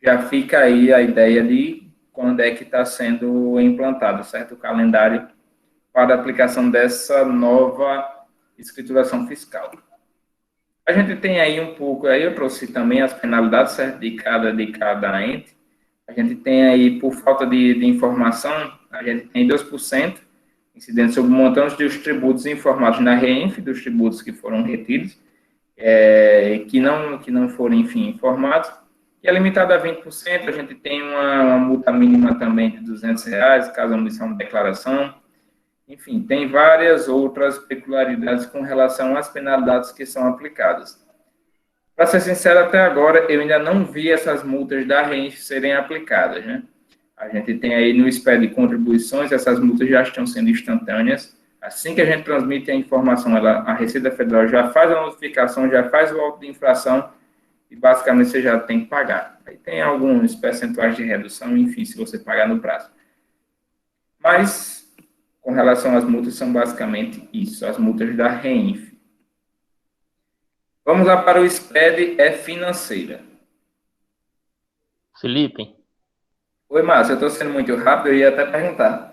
já fica aí a ideia de quando é que está sendo implantado, certo? O calendário para a aplicação dessa nova escrituração fiscal. A gente tem aí um pouco, aí eu trouxe também as penalidades, certo? De cada ente. A gente tem aí, por falta de informação, a gente tem 2%, incidente sobre o montante dos tributos informados na REINF, dos tributos que foram retidos, que não foram, enfim, informados, e é limitado a 20%, a gente tem uma multa mínima também de R$200, caso a omissão de declaração, enfim, tem várias outras peculiaridades com relação às penalidades que são aplicadas. Para ser sincero, até agora, eu ainda não vi essas multas da REINF serem aplicadas, né? A gente tem aí no SPED de contribuições, essas multas já estão sendo instantâneas. Assim que a gente transmite a informação, a Receita Federal já faz a notificação, já faz o auto de infração e basicamente você já tem que pagar. Aí tem alguns percentuais de redução, enfim, se você pagar no prazo. Mas, com relação às multas, são basicamente isso, as multas da REINF. Vamos lá para o SPED financeira. Felipe. Oi, Márcio, eu estou sendo muito rápido, eu ia até perguntar.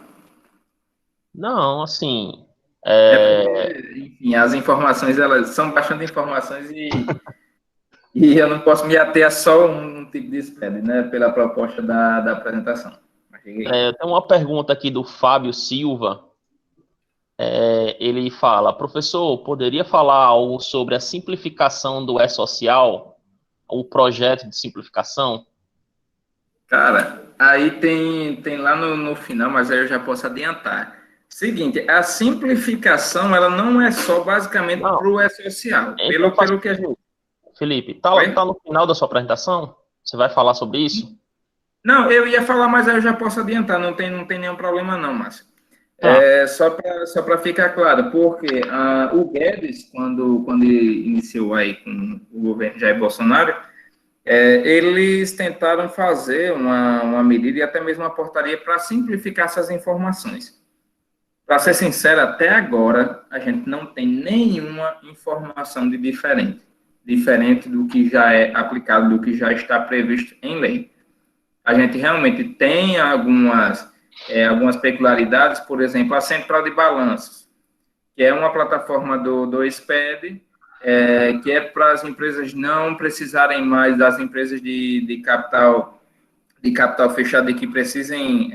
Não, assim... Porque, enfim, as informações, elas são bastante informações e eu não posso me ater a só um tipo de SPED, né, pela proposta da apresentação. Tem uma pergunta aqui do Fábio Silva. Ele fala, professor, poderia falar algo sobre a simplificação do E-Social, o projeto de simplificação? Cara, aí tem lá no final, mas aí eu já posso adiantar. Seguinte, a simplificação, ela não é só basicamente para o E-Social. Pelo que a gente... Felipe, tá no final da sua apresentação? Você vai falar sobre isso? Não, eu ia falar, mas aí eu já posso adiantar, não tem nenhum problema não, Márcio. Só para ficar claro, porque o Guedes, quando ele iniciou aí com o governo Jair Bolsonaro, eles tentaram fazer uma medida e até mesmo uma portaria para simplificar essas informações. Para ser sincero, até agora, a gente não tem nenhuma informação de diferente do que já é aplicado, do que já está previsto em lei. A gente realmente tem algumas peculiaridades, por exemplo, a Central de Balanços, que é uma plataforma do SPED, que é para as empresas não precisarem mais das empresas de capital fechado e que precisem,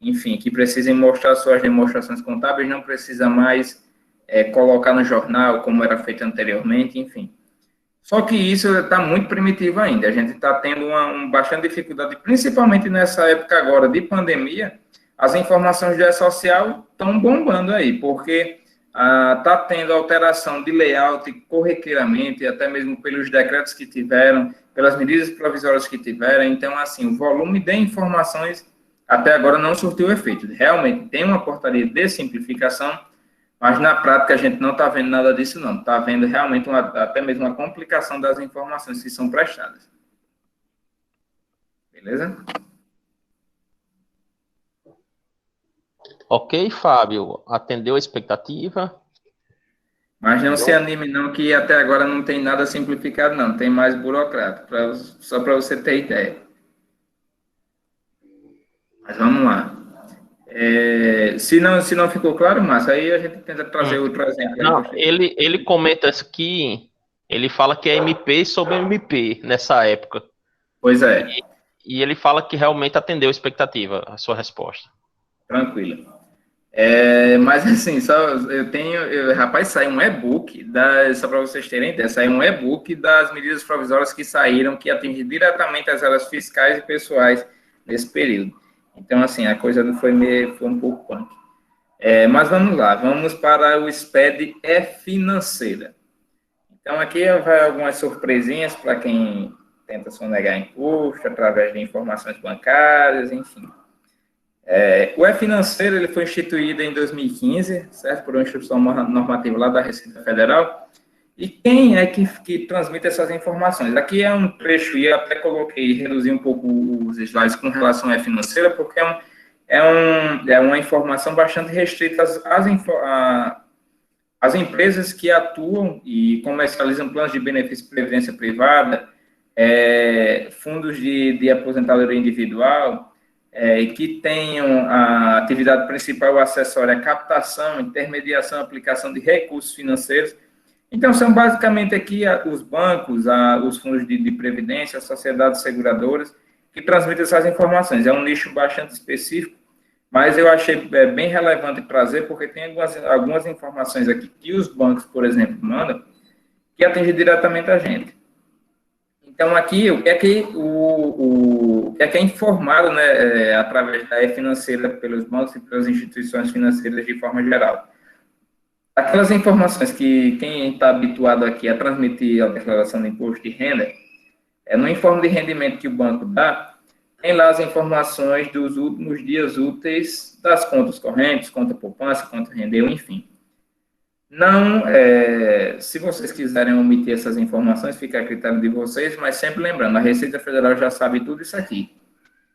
enfim, que precisem mostrar suas demonstrações contábeis, não precisa mais colocar no jornal como era feito anteriormente, enfim. Só que isso está muito primitivo ainda. A gente está tendo bastante dificuldade, principalmente nessa época agora de pandemia. As informações de E-Social estão bombando aí, porque está tendo alteração de layout corriqueiramente, até mesmo pelos decretos que tiveram, pelas medidas provisórias que tiveram. Então, assim, o volume de informações até agora não surtiu efeito. Realmente tem uma portaria de simplificação, mas na prática a gente não está vendo nada disso, não. Está vendo realmente até mesmo uma complicação das informações que são prestadas. Beleza? Ok, Fábio. Atendeu a expectativa? Mas não se anime, não, que até agora não tem nada simplificado, não. Tem mais burocrático, só para você ter ideia. Mas vamos lá. Se não ficou claro, Márcio, aí a gente tenta trazer outro exemplo. Não, ele comenta que ele fala que é MP sobre MP nessa época. Pois é. E ele fala que realmente atendeu a expectativa, a sua resposta. Tranquilo. Mas assim, rapaz, saiu um e-book, só para vocês terem ideia, saiu um e-book das medidas provisórias que saíram, que atingem diretamente as áreas fiscais e pessoais nesse período. Então, assim, a coisa foi um pouco punk. Mas vamos lá, vamos para o SPED financeira. Então, aqui vai algumas surpresinhas para quem tenta sonegar imposto através de informações bancárias, enfim. O E-Financeiro ele foi instituído em 2015, certo? Por uma instrução normativa lá da Receita Federal. E quem é que transmite essas informações? Aqui é um trecho, e eu até reduzi um pouco os slides com relação à E-Financeira, porque é uma informação bastante restrita às empresas que atuam e comercializam planos de benefício de previdência privada, fundos de aposentadoria individual, que tenham a atividade principal acessória a captação, intermediação, aplicação de recursos financeiros. Então, são basicamente aqui os bancos, os fundos de previdência, as sociedades seguradoras, que transmitem essas informações. É um nicho bastante específico, mas eu achei bem relevante trazer, porque tem algumas informações aqui que os bancos, por exemplo, mandam, que atingem diretamente a gente. Então, aqui, o que é informado, né, através da E-Financeira pelos bancos e pelas instituições financeiras de forma geral? Aquelas informações que quem está habituado aqui a transmitir a declaração de imposto de renda, no informe de rendimento que o banco dá, tem lá as informações dos últimos dias úteis das contas correntes, conta poupança, conta rendeu, enfim. Não, se vocês quiserem omitir essas informações, fica a critério de vocês, mas sempre lembrando, a Receita Federal já sabe tudo isso aqui.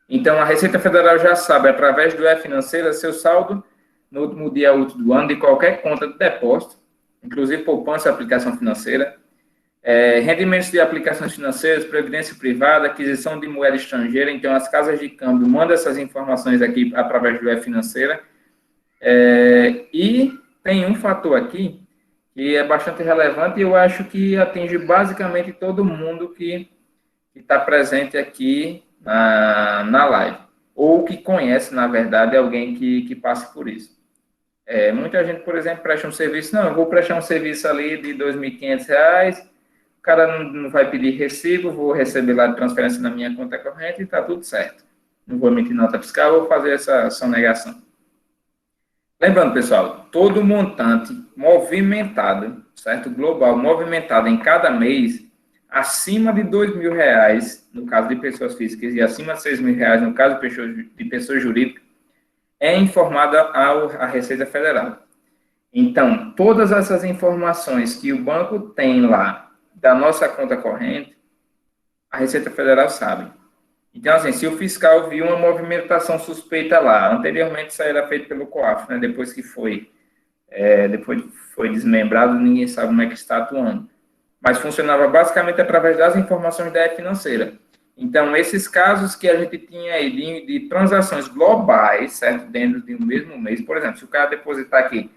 Então, a Receita Federal já sabe, através do E-Financeira, seu saldo no último dia útil do ano de qualquer conta de depósito, inclusive poupança e aplicação financeira, rendimentos de aplicações financeiras, previdência privada, aquisição de moeda estrangeira. Então, as casas de câmbio mandam essas informações aqui através do E-Financeira. E tem um fator aqui que é bastante relevante e eu acho que atinge basicamente todo mundo que está presente aqui na live, ou que conhece, na verdade, alguém que passe por isso. Muita gente, por exemplo, presta um serviço, eu vou prestar um serviço ali de R$ 2.500, o cara não vai pedir recibo, vou receber lá de transferência na minha conta corrente e está tudo certo. Não vou emitir nota fiscal, vou fazer essa sonegação. Lembrando, pessoal, todo montante movimentado, certo? Global, movimentado em cada mês, acima de R$ 2.000, no caso de pessoas físicas, e acima de R$ 6.000, no caso de pessoas jurídicas, é informada à Receita Federal. Então, todas essas informações que o banco tem lá da nossa conta corrente, a Receita Federal sabe. Então, assim, se o fiscal viu uma movimentação suspeita lá, anteriormente isso era feito pelo COAF, né? Depois foi desmembrado, ninguém sabe como é que está atuando. Mas funcionava basicamente através das informações da E-Financeira. Então, esses casos que a gente tinha aí de transações globais, certo? Dentro de um mesmo mês, por exemplo, se o cara depositar aqui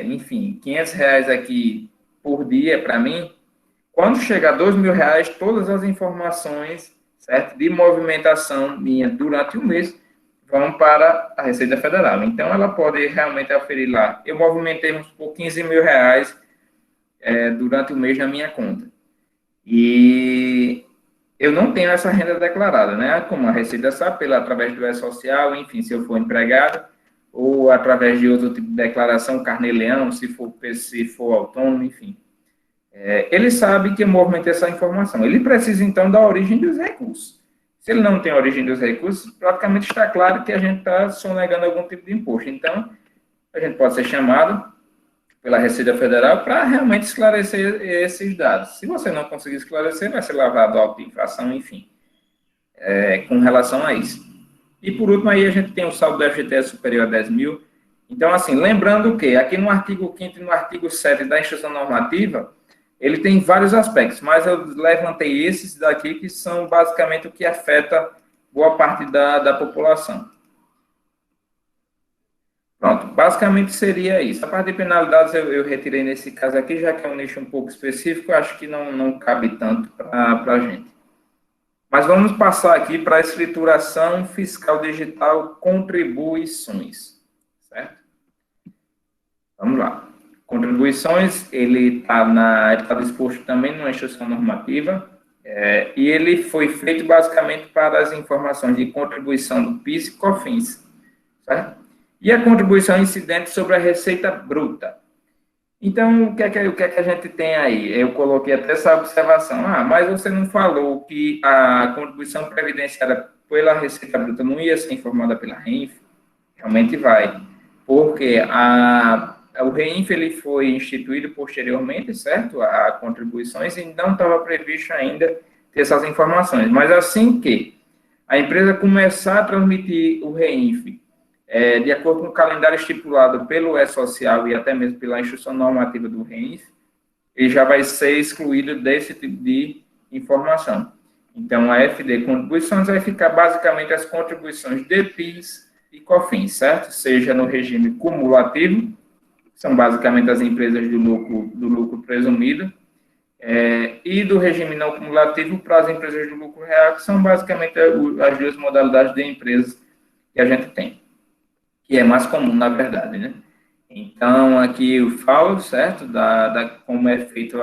enfim, R$ 500 aqui por dia para mim, quando chegar a R$ 2.000, todas as informações, certo, de movimentação minha durante o mês vão para a Receita Federal. Então, ela pode realmente aferir lá. Eu movimentei por R$ 15.000 durante o mês na minha conta. E eu não tenho essa renda declarada, né? Como a Receita sabe, através do E-Social, enfim, se eu for empregado, ou através de outro tipo de declaração, carnê-leão, se for autônomo, enfim. Ele sabe que eu movimentei essa informação. Ele precisa, então, da origem dos recursos. Se ele não tem a origem dos recursos, praticamente está claro que a gente está sonegando algum tipo de imposto. Então, a gente pode ser chamado pela Receita Federal para realmente esclarecer esses dados. Se você não conseguir esclarecer, vai ser lavado auto de infração, enfim, com relação a isso. E, por último, aí a gente tem o saldo do FGTS superior a 10 mil. Então, assim, lembrando que aqui no artigo 5º e no artigo 7 da Instrução Normativa, ele tem vários aspectos, mas eu levantei esses daqui que são basicamente o que afeta boa parte da população. Pronto, basicamente seria isso. A parte de penalidades eu retirei nesse caso aqui, já que é um nicho um pouco específico, eu acho que não cabe tanto para a gente. Mas vamos passar aqui para a escrituração fiscal digital contribuições, certo? Vamos lá. Contribuições, ele está disposto também numa instrução normativa, e ele foi feito basicamente para as informações de contribuição do PIS e COFINS, certo? E a contribuição incidente sobre a receita bruta. Então, o que é que a gente tem aí? Eu coloquei até essa observação. Mas você não falou que a contribuição previdenciária pela receita bruta não ia ser informada pela REINF? Realmente vai. Porque o REINF ele foi instituído posteriormente, certo? A contribuições, e não estava previsto ainda ter essas informações. Mas assim que a empresa começar a transmitir o REINF, de acordo com o calendário estipulado pelo E-Social e até mesmo pela instrução normativa do REINF, ele já vai ser excluído desse tipo de informação. Então, a FD Contribuições vai ficar basicamente as contribuições de PIS e COFINS, certo? Seja no regime cumulativo, que são basicamente as empresas do lucro presumido, e do regime não cumulativo para as empresas do lucro real, que são basicamente as duas modalidades de empresas que a gente tem, que é mais comum, na verdade, né? Então, aqui eu falo, certo, como é feito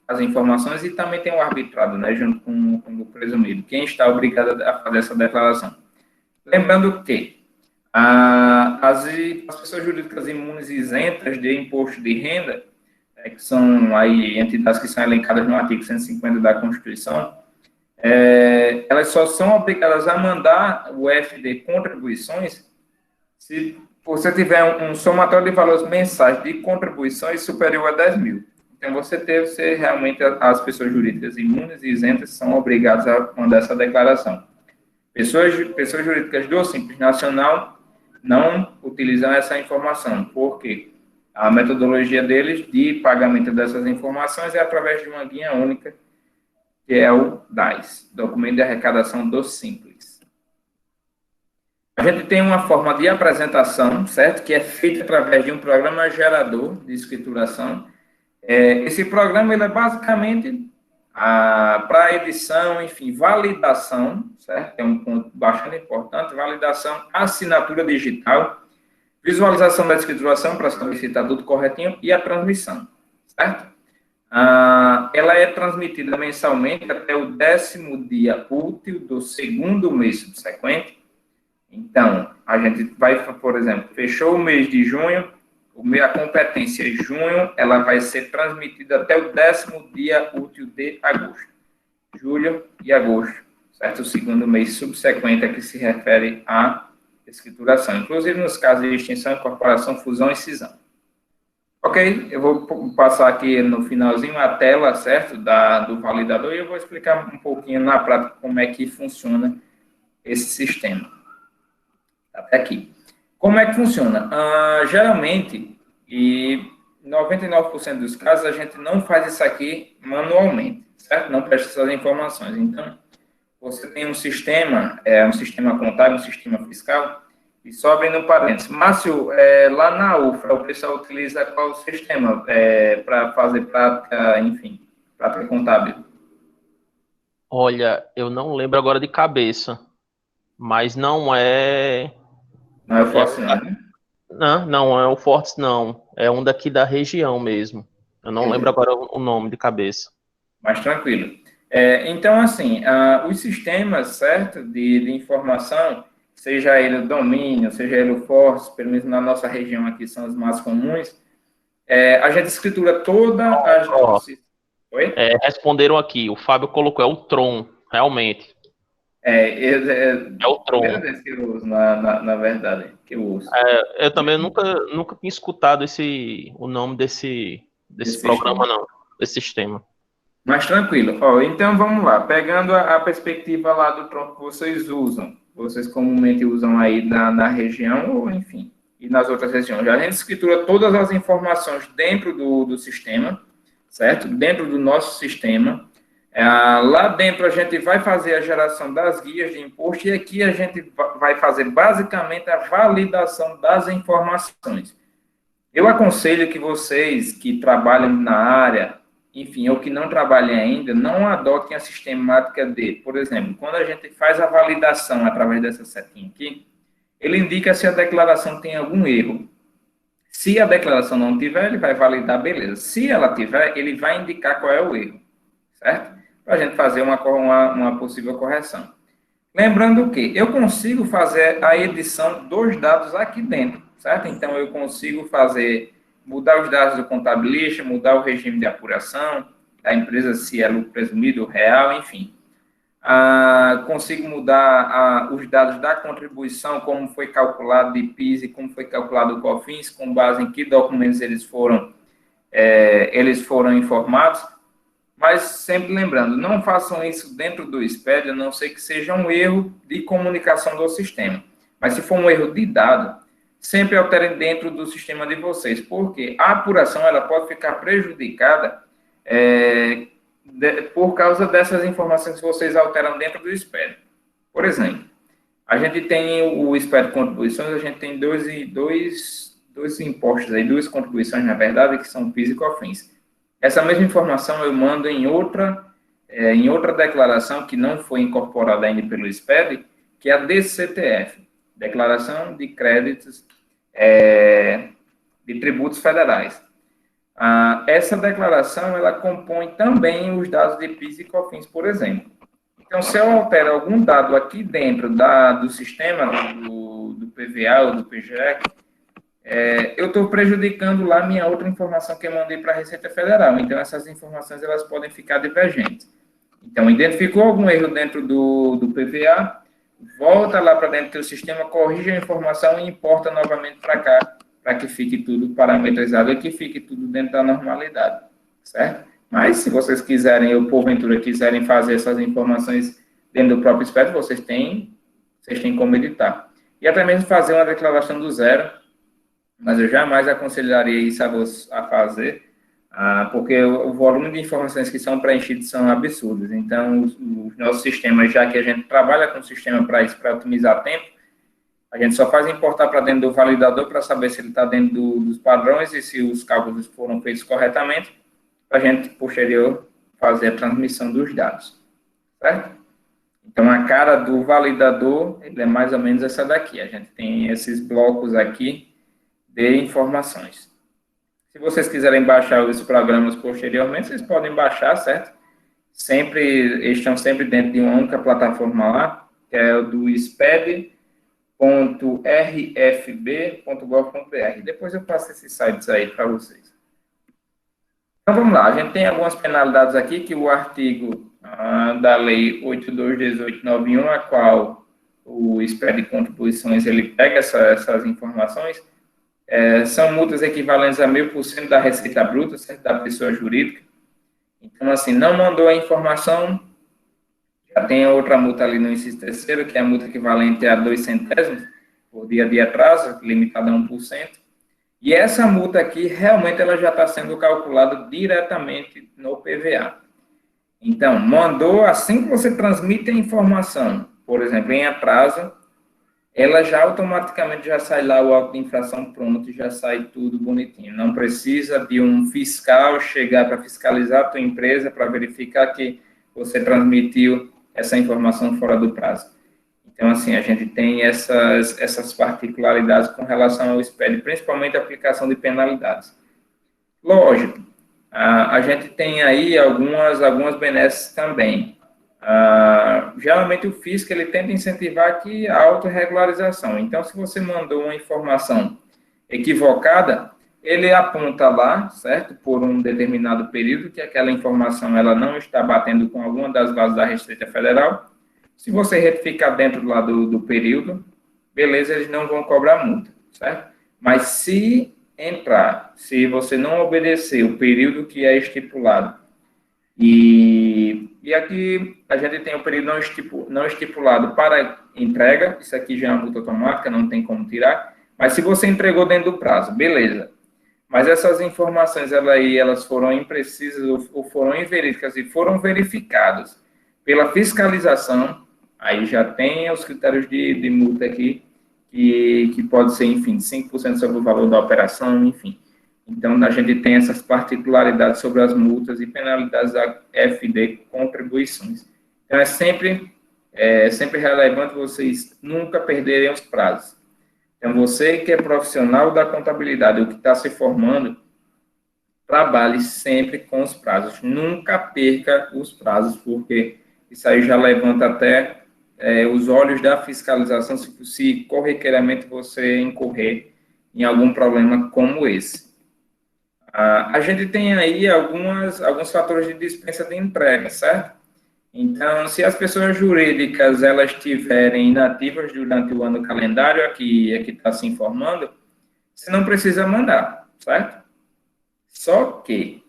as informações, e também tem o arbitrado, né, junto com o presumido, quem está obrigado a fazer essa declaração. Lembrando que as pessoas jurídicas imunes isentas de imposto de renda, que são aí entidades que são elencadas no artigo 150 da Constituição, elas só são obrigadas a mandar o FD Contribuições se você tiver um somatório de valores mensais de contribuições superior a 10 mil. Então, realmente as pessoas jurídicas imunes e isentas são obrigadas a mandar essa declaração. Pessoas jurídicas do Simples Nacional não utilizam essa informação, porque a metodologia deles de pagamento dessas informações é através de uma guia única, que é o DAS, Documento de Arrecadação do Simples. A gente tem uma forma de apresentação, certo? Que é feita através de um programa gerador de escrituração. Esse programa ele é basicamente para edição, enfim, validação, certo? É um ponto bastante importante, validação, assinatura digital, visualização da escrituração para solicitar tudo corretinho e a transmissão, certo? Ela é transmitida mensalmente até o 10º dia útil do segundo mês subsequente. Então, a gente vai, por exemplo, fechou o mês de junho, a competência junho, ela vai ser transmitida até o 10º dia útil de agosto. Julho e agosto, certo? O segundo mês subsequente a que se refere à escrituração, inclusive nos casos de extinção, incorporação, fusão e cisão. Ok, eu vou passar aqui no finalzinho a tela, certo, do validador, e eu vou explicar um pouquinho na prática como é que funciona esse sistema. Até aqui. Como é que funciona? Geralmente, e 99% dos casos, a gente não faz isso aqui manualmente, certo? Não presta essas informações. Então, você tem um sistema contábil, um sistema fiscal, E só abrindo um parênteses. Márcio, lá na UFRA, o pessoal utiliza qual sistema para fazer prática, enfim, prática contábil? Olha, eu não lembro agora de cabeça, mas não é. Não é o É Force, não, né? não, não é o Fortes, não. É um daqui da região mesmo. Eu não lembro Beleza. agora o nome de cabeça. Mais tranquilo. Então, assim, os sistemas, certo, de informação, seja ele o domínio, seja ele o Force, pelo menos na nossa região aqui são os mais comuns, a gente escritura todas as Ó, nossas... Oi? responderam aqui. O Fábio colocou, é o Tron, realmente. É É o a primeira Tron. vez que eu uso, na verdade, que eu uso Eu também nunca tinha escutado o nome desse esse programa, sistema. não, desse sistema. Mas tranquilo. Ó, então vamos lá. Pegando a perspectiva lá do tronco que vocês usam, vocês comumente usam aí na região, ou enfim, e nas outras regiões. A gente escritura todas as informações dentro do sistema, certo? Dentro do nosso sistema. Lá dentro a gente vai fazer a geração das guias de imposto e aqui a gente vai fazer basicamente a validação das informações. Eu aconselho que vocês que trabalham na área, enfim, ou que não trabalhem ainda, não adotem a sistemática de, por exemplo, quando a gente faz a validação através dessa setinha aqui, ele indica se a declaração tem algum erro. Se a declaração não tiver, ele vai validar, beleza. Se ela tiver, ele vai indicar qual é o erro, certo? Para a gente fazer uma possível correção. Lembrando que eu consigo fazer a edição dos dados aqui dentro, certo? Então, eu consigo mudar os dados do contabilista, mudar o regime de apuração da empresa, se é lucro presumido, real, enfim. Consigo mudar os dados da contribuição, como foi calculado de PIS e como foi calculado o COFINS, com base em que documentos eles foram informados. Mas sempre lembrando, não façam isso dentro do SPED, a não ser que seja um erro de comunicação do sistema. Mas se for um erro de dado, sempre alterem dentro do sistema de vocês, porque a apuração ela pode ficar prejudicada por causa dessas informações que vocês alteram dentro do SPED. Por exemplo, a gente tem o SPED de contribuições, a gente tem dois impostos aí, duas contribuições, na verdade, que são PIS e COFINS. Essa mesma informação eu mando em outra declaração que não foi incorporada ainda pelo SPED, que é a DCTF, Declaração de Créditos de Tributos Federais. Essa declaração, ela compõe também os dados de PIS e COFINS, por exemplo. Então, se eu altero algum dado aqui dentro do sistema do PVA ou do PGE, eu estou prejudicando lá minha outra informação que eu mandei para a Receita Federal. Então, essas informações elas podem ficar divergentes. Então, identificou algum erro dentro do PVA, volta lá para dentro do sistema, corrige a informação e importa novamente para cá, para que fique tudo parametrizado e que fique tudo dentro da normalidade, certo? Mas, se vocês quiserem, ou porventura quiserem fazer essas informações dentro do próprio SPED, vocês têm como editar. E até mesmo fazer uma declaração do zero, mas eu jamais aconselharia isso a fazer, porque o volume de informações que são preenchidas são absurdos. Então, os nossos sistemas, já que a gente trabalha com o sistema para isso, para otimizar tempo, a gente só faz importar para dentro do validador para saber se ele está dentro dos padrões e se os cálculos foram feitos corretamente, para a gente, posterior, fazer a transmissão dos dados, certo? Então, a cara do validador, ele é mais ou menos essa daqui. A gente tem esses blocos aqui de informações. Se vocês quiserem baixar os programas posteriormente, vocês podem baixar, certo? Eles estão sempre dentro de uma única plataforma lá, que é o do sped.rfb.gov.br. Depois eu passo esses sites aí para vocês. Então, vamos lá. A gente tem algumas penalidades aqui, que o artigo da Lei 821891, a qual o SPED de contribuições, ele pega essas informações, são multas equivalentes a 1.000% da receita bruta, certo? Da pessoa jurídica. Então, assim, não mandou a informação, já tem outra multa ali no inciso terceiro, que é a multa equivalente a 2 centésimos por dia de atraso, limitada a 1%. E essa multa aqui, realmente, ela já está sendo calculada diretamente no PVA. Então, mandou, assim que você transmite a informação, por exemplo, em atraso, ela já automaticamente já sai lá o auto de infração pronto, já sai tudo bonitinho. Não precisa de um fiscal chegar para fiscalizar a tua empresa, para verificar que você transmitiu essa informação fora do prazo. Então, assim, a gente tem essas particularidades com relação ao SPED, principalmente a aplicação de penalidades. Lógico, a gente tem aí algumas benesses também. Geralmente o fisco ele tenta incentivar aqui a autorregularização. Então, se você mandou uma informação equivocada, ele aponta lá, certo? Por um determinado período, que aquela informação ela não está batendo com alguma das bases da Receita Federal. Se você retificar dentro lá do período, beleza, eles não vão cobrar multa, certo? Mas se você não obedecer o período que é estipulado, e aqui a gente tem o período não estipulado para entrega, isso aqui já é uma multa automática, não tem como tirar, mas se você entregou dentro do prazo, beleza. Mas essas informações elas foram imprecisas ou foram inverídicas e foram verificadas pela fiscalização, aí já tem os critérios de multa aqui, que pode ser, enfim, 5% sobre o valor da operação, enfim. Então, a gente tem essas particularidades sobre as multas e penalidades da FD contribuições. Então, é sempre relevante vocês nunca perderem os prazos. Então, você que é profissional da contabilidade ou que está se formando, trabalhe sempre com os prazos. Nunca perca os prazos, porque isso aí já levanta até os olhos da fiscalização se corriqueiramente você incorrer em algum problema como esse. A gente tem aí alguns fatores de dispensa de entrega, certo? Então, se as pessoas jurídicas elas estiverem inativas durante o ano calendário, aqui está se informando, você não precisa mandar, certo? Só que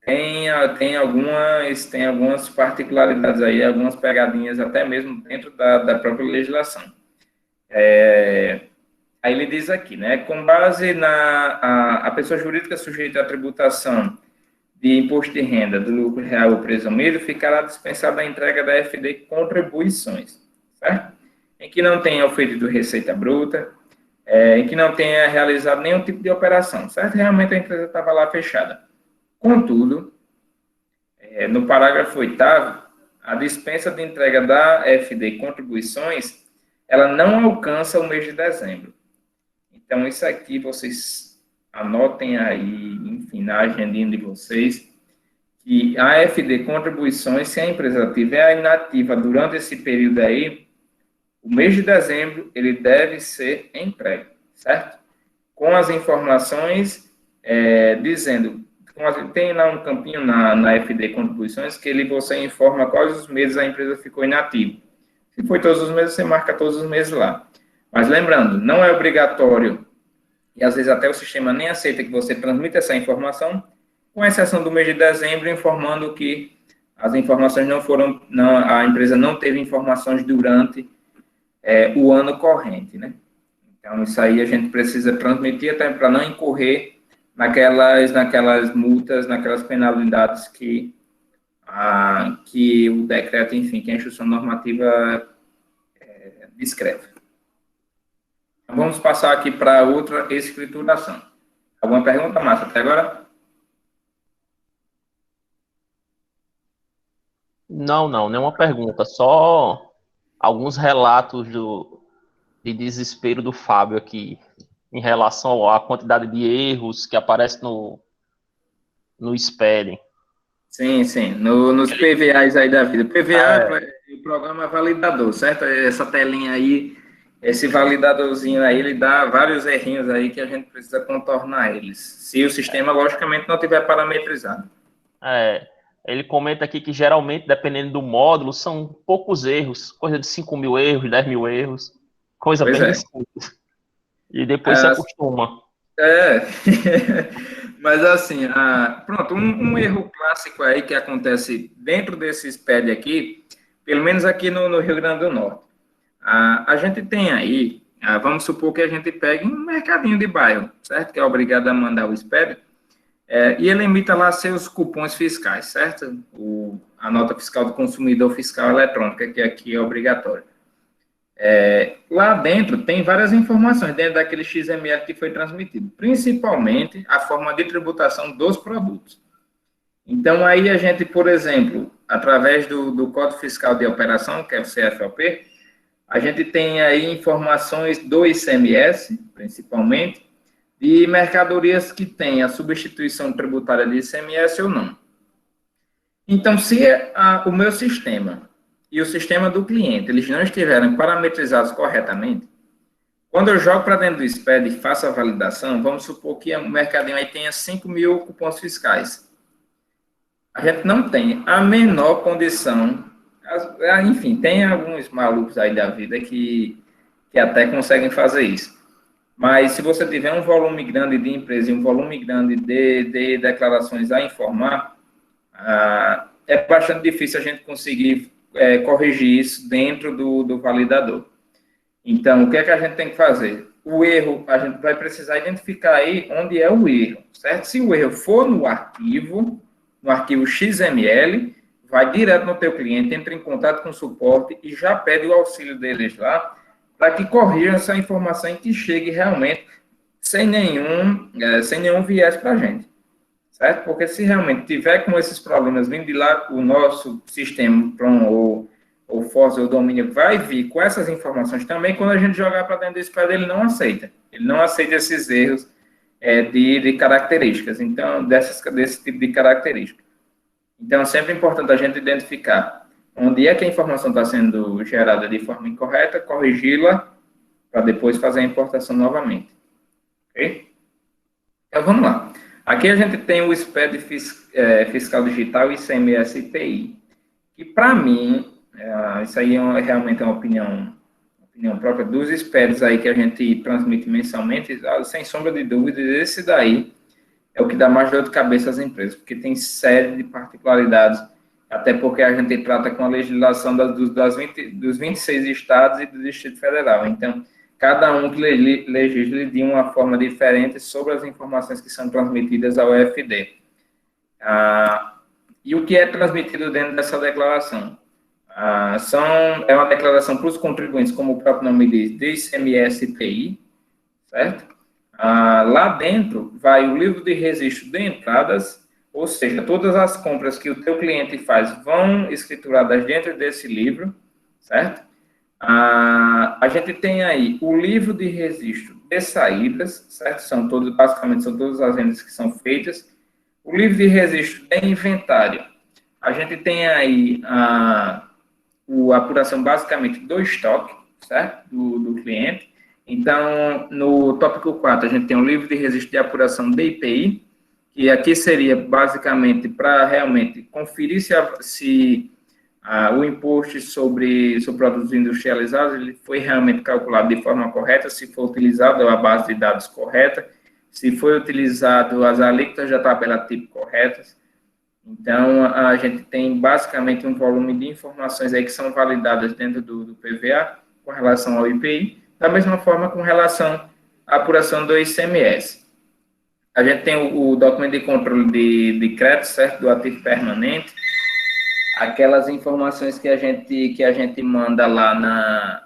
tem algumas particularidades aí, algumas pegadinhas até mesmo dentro da própria legislação. Aí ele diz aqui, né, com base a pessoa jurídica sujeita à tributação de imposto de renda do lucro real ou presumido ficará dispensada a entrega da FD contribuições, certo? Em que não tenha oferido receita bruta, em que não tenha realizado nenhum tipo de operação, certo? Realmente a empresa estava lá fechada. Contudo, no parágrafo 8º, a dispensa de entrega da FD contribuições, ela não alcança o mês de dezembro. Então, isso aqui vocês anotem aí, enfim, na agendinha de vocês, que a FD contribuições, se a empresa tiver inativa durante esse período aí, o mês de dezembro, ele deve ser entregue, certo? Com as informações dizendo, tem lá um campinho na FD contribuições, que você informa quais os meses a empresa ficou inativa. Se foi todos os meses, você marca todos os meses lá. Mas lembrando, não é obrigatório, e às vezes até o sistema nem aceita que você transmita essa informação, com exceção do mês de dezembro, informando que as informações a empresa não teve informações durante o ano corrente, né? Então, isso aí a gente precisa transmitir até para não incorrer naquelas multas, naquelas penalidades que o decreto, enfim, que a instrução normativa descreve. Então, vamos passar aqui para outra escrituração. Alguma pergunta, Márcia, até agora? Não, nenhuma pergunta. Só alguns relatos de desespero do Fábio aqui em relação à quantidade de erros que aparece no SPED. Sim. Nos PVAs aí da vida. PVA é o programa validador, certo? Essa telinha aí, esse validadorzinho aí, ele dá vários errinhos aí que a gente precisa contornar eles. Se o sistema, logicamente, não tiver parametrizado. Ele comenta aqui que geralmente, dependendo do módulo, são poucos erros, coisa de 5.000 erros, 10.000 erros, coisa bem simples. E depois se acostuma. Mas assim, pronto, um erro clássico aí que acontece dentro desse SPED aqui, pelo menos aqui no Rio Grande do Norte. A gente tem aí, vamos supor que a gente pegue um mercadinho de bairro, certo? Que é obrigado a mandar o SPED, e ele emita lá seus cupons fiscais, certo? A nota fiscal do consumidor fiscal eletrônica, que aqui é obrigatória. Lá dentro tem várias informações dentro daquele XML que foi transmitido, principalmente a forma de tributação dos produtos. Então, aí a gente, por exemplo, através do Código Fiscal de Operação, que é o CFOP, a gente tem aí informações do ICMS, principalmente, de mercadorias que têm a substituição tributária de ICMS ou não. Então, se o meu sistema e o sistema do cliente, eles não estiverem parametrizados corretamente, quando eu jogo para dentro do SPED e faço a validação, vamos supor que o mercadinho aí tenha 5 mil cupons fiscais. A gente não tem a menor condição, enfim, tem alguns malucos aí da vida que até conseguem fazer isso. Mas se você tiver um volume grande de empresa e um volume grande de declarações a informar, é bastante difícil a gente conseguir corrigir isso dentro do validador. Então, o que é que a gente tem que fazer? O erro, a gente vai precisar identificar aí onde é o erro, certo? Se o erro for no arquivo XML, vai direto no teu cliente, entra em contato com o suporte e já pede o auxílio deles lá, para que corrijam essa informação e que chegue realmente sem nenhum viés para a gente, certo? Porque se realmente tiver com esses problemas vindo de lá, o nosso sistema ou Force ou domínio vai vir com essas informações também, quando a gente jogar para dentro do SPED, ele não aceita. Ele não aceita esses erros de características, então, desse tipo de característica. Então, é sempre importante a gente identificar onde é que a informação está sendo gerada de forma incorreta, corrigi-la, para depois fazer a importação novamente. Ok? Então, vamos lá. Aqui a gente tem o SPED Fiscal Digital e ICMS IPI, que, para mim, isso aí realmente é uma opinião própria dos SPEDs aí que a gente transmite mensalmente, sem sombra de dúvida, esse daí é o que dá mais dor de cabeça às empresas, porque tem série de particularidades, até porque a gente trata com a legislação dos 26 estados e do Distrito Federal. Então, cada um que legisla de uma forma diferente sobre as informações que são transmitidas ao EFD. E o que é transmitido dentro dessa declaração? É uma declaração para os contribuintes, como o próprio nome diz, de ICMS e IPI, certo? Lá dentro vai o livro de registro de entradas, ou seja, todas as compras que o teu cliente faz vão escrituradas dentro desse livro, certo? A gente tem aí o livro de registro de saídas, certo? Basicamente são todas as vendas que são feitas. O livro de registro de inventário. A gente tem aí a apuração basicamente do estoque, certo? Do cliente. Então, no tópico 4, a gente tem um livro de registro de apuração de IPI, que aqui seria basicamente para realmente conferir se o imposto sobre produtos industrializados ele foi realmente calculado de forma correta, se foi utilizado a base de dados correta, se foi utilizado as alíquotas da tabela tipo corretas. Então, a gente tem basicamente um volume de informações aí que são validadas dentro do PVA com relação ao IPI, da mesma forma com relação à apuração do ICMS. A gente tem o documento de controle de crédito, certo? Do ativo permanente, aquelas informações que a gente manda lá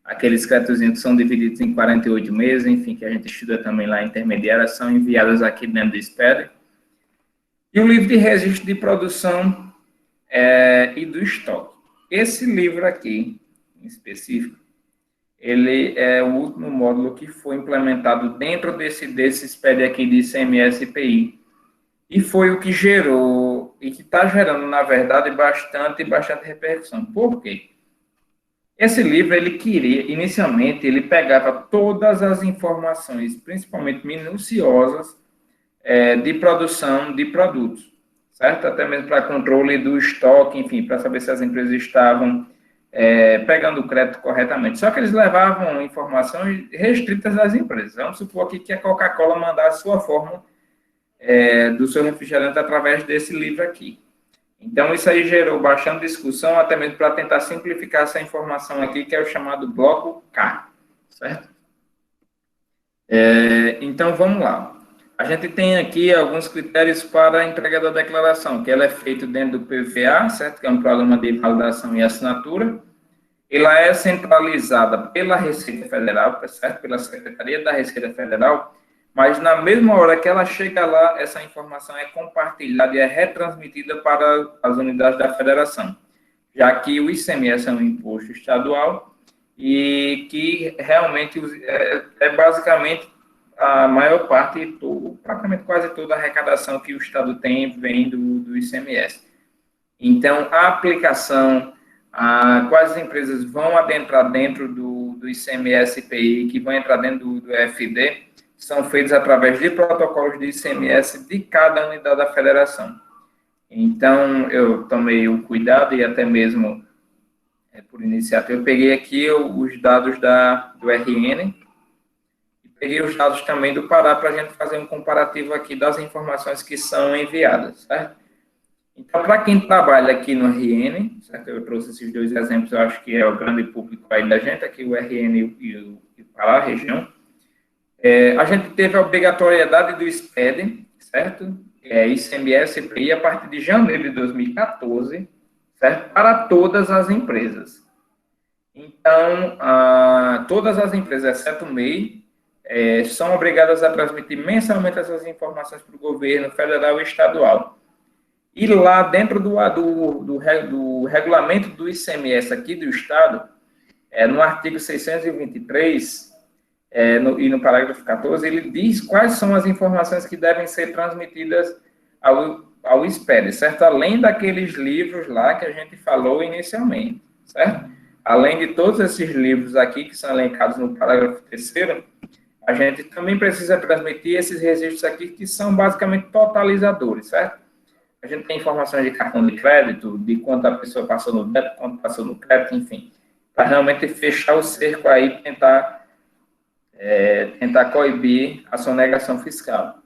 aqueles créditozinhos que são divididos em 48 meses, enfim, que a gente estuda também lá intermediária, são enviadas aqui dentro do SPED. E o livro de registro de produção e do estoque. Esse livro aqui, em específico, ele é o último módulo que foi implementado dentro desse SPED aqui de ICMS e IPI. E foi o que gerou, e que está gerando, na verdade, bastante repercussão. Por quê? Esse livro, inicialmente, ele pegava todas as informações, principalmente minuciosas, de produção de produtos, certo? Até mesmo para controle do estoque, enfim, para saber se as empresas estavam pegando o crédito corretamente. Só que eles levavam informações restritas das empresas. Vamos supor aqui que a Coca-Cola mandasse sua fórmula do seu refrigerante através desse livro aqui. Então, isso aí gerou bastante discussão, até mesmo para tentar simplificar essa informação aqui, que é o chamado bloco K, certo? Então, vamos lá. A gente tem aqui alguns critérios para a entrega da declaração, que ela é feita dentro do PVA, certo? Que é um programa de validação e assinatura. ela é centralizada pela Receita Federal, certo? Pela Secretaria da Receita Federal, mas na mesma hora que ela chega lá, essa informação é compartilhada e é retransmitida para as unidades da federação, já que o ICMS é um imposto estadual e que realmente é basicamente a maior parte, praticamente quase toda a arrecadação que o Estado tem vem do ICMS. Então, a aplicação, quais as empresas vão adentrar dentro do ICMS-PI, que vão entrar dentro do FD, são feitos através de protocolos de ICMS de cada unidade da federação. Então, eu tomei o cuidado e até mesmo por iniciativa, eu peguei aqui os dados do RN e peguei os dados também do Pará para a gente fazer um comparativo aqui das informações que são enviadas, certo? Então, para quem trabalha aqui no RN, certo? Eu trouxe esses dois exemplos, eu acho que é o grande público aí da gente, aqui o RN e o Pará, a região. A gente teve a obrigatoriedade do SPED, certo? ICMS e PI a partir de janeiro de 2014, certo? Para todas as empresas. Então, todas as empresas, exceto o MEI, são obrigadas a transmitir mensalmente essas informações para o governo federal e estadual. E lá dentro do regulamento do ICMS aqui do Estado, no artigo 623, e no parágrafo 14, ele diz quais são as informações que devem ser transmitidas ao SPED, certo? Além daqueles livros lá que a gente falou inicialmente, certo? Além de todos esses livros aqui que são elencados no parágrafo 3º, a gente também precisa transmitir esses registros aqui que são basicamente totalizadores, certo? A gente tem informações de cartão de crédito, de quanto a pessoa passou no débito, quanto passou no crédito, enfim, para realmente fechar o cerco aí, tentar coibir a sonegação fiscal.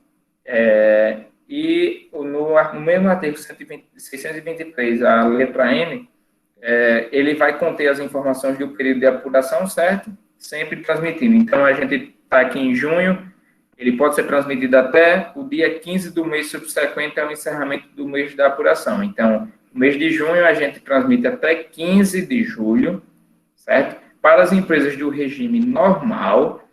E no mesmo artigo 623, a letra N, ele vai conter as informações do período de apuração, certo? Sempre transmitindo. Então, a gente está aqui em junho, ele pode ser transmitido até o dia 15 do mês subsequente ao encerramento do mês da apuração. Então, no mês de junho, a gente transmite até 15 de julho, certo? Para as empresas do regime normal,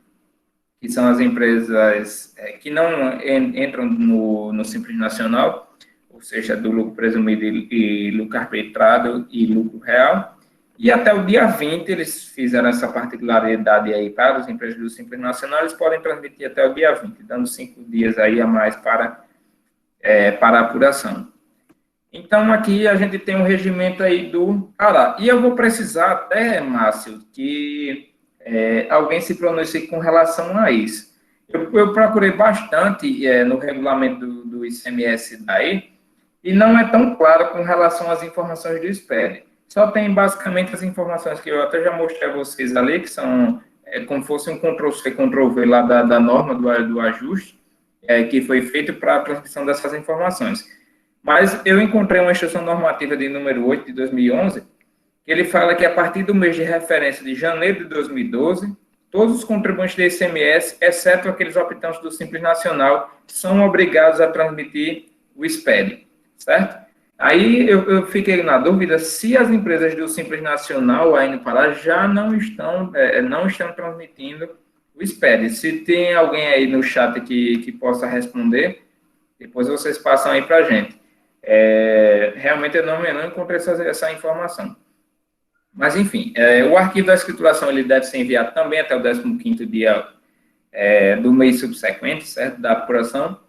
que são as empresas que não entram no Simples Nacional, ou seja, do lucro presumido e lucro arbitrado e lucro real. E até o dia 20, eles fizeram essa particularidade aí para as empresas do Simples Nacional, eles podem transmitir até o dia 20, dando 5 dias aí a mais para a apuração. Então, aqui a gente tem um regimento aí do Pará. E eu vou precisar até, Márcio, que alguém se pronuncie com relação a isso. Eu procurei bastante no regulamento do ICMS daí, e não é tão claro com relação às informações do SPED. Só tem basicamente as informações que eu até já mostrei a vocês ali, que são como se fosse um Ctrl-C, Ctrl-V lá da norma do ajuste, que foi feito para a transmissão dessas informações. Mas eu encontrei uma instrução normativa de número 8 de 2011, que ele fala que a partir do mês de referência de janeiro de 2012, todos os contribuintes do ICMS, exceto aqueles optantes do Simples Nacional, são obrigados a transmitir o SPED, certo? Aí eu fiquei na dúvida se as empresas do Simples Nacional aí no Pará já não estão transmitindo o SPED. Se tem alguém aí no chat que possa responder, depois vocês passam aí para a gente. Realmente eu não encontrei essa informação. Mas, enfim, o arquivo da escrituração ele deve ser enviado também até o 15º dia do mês subsequente, certo? Da apuração.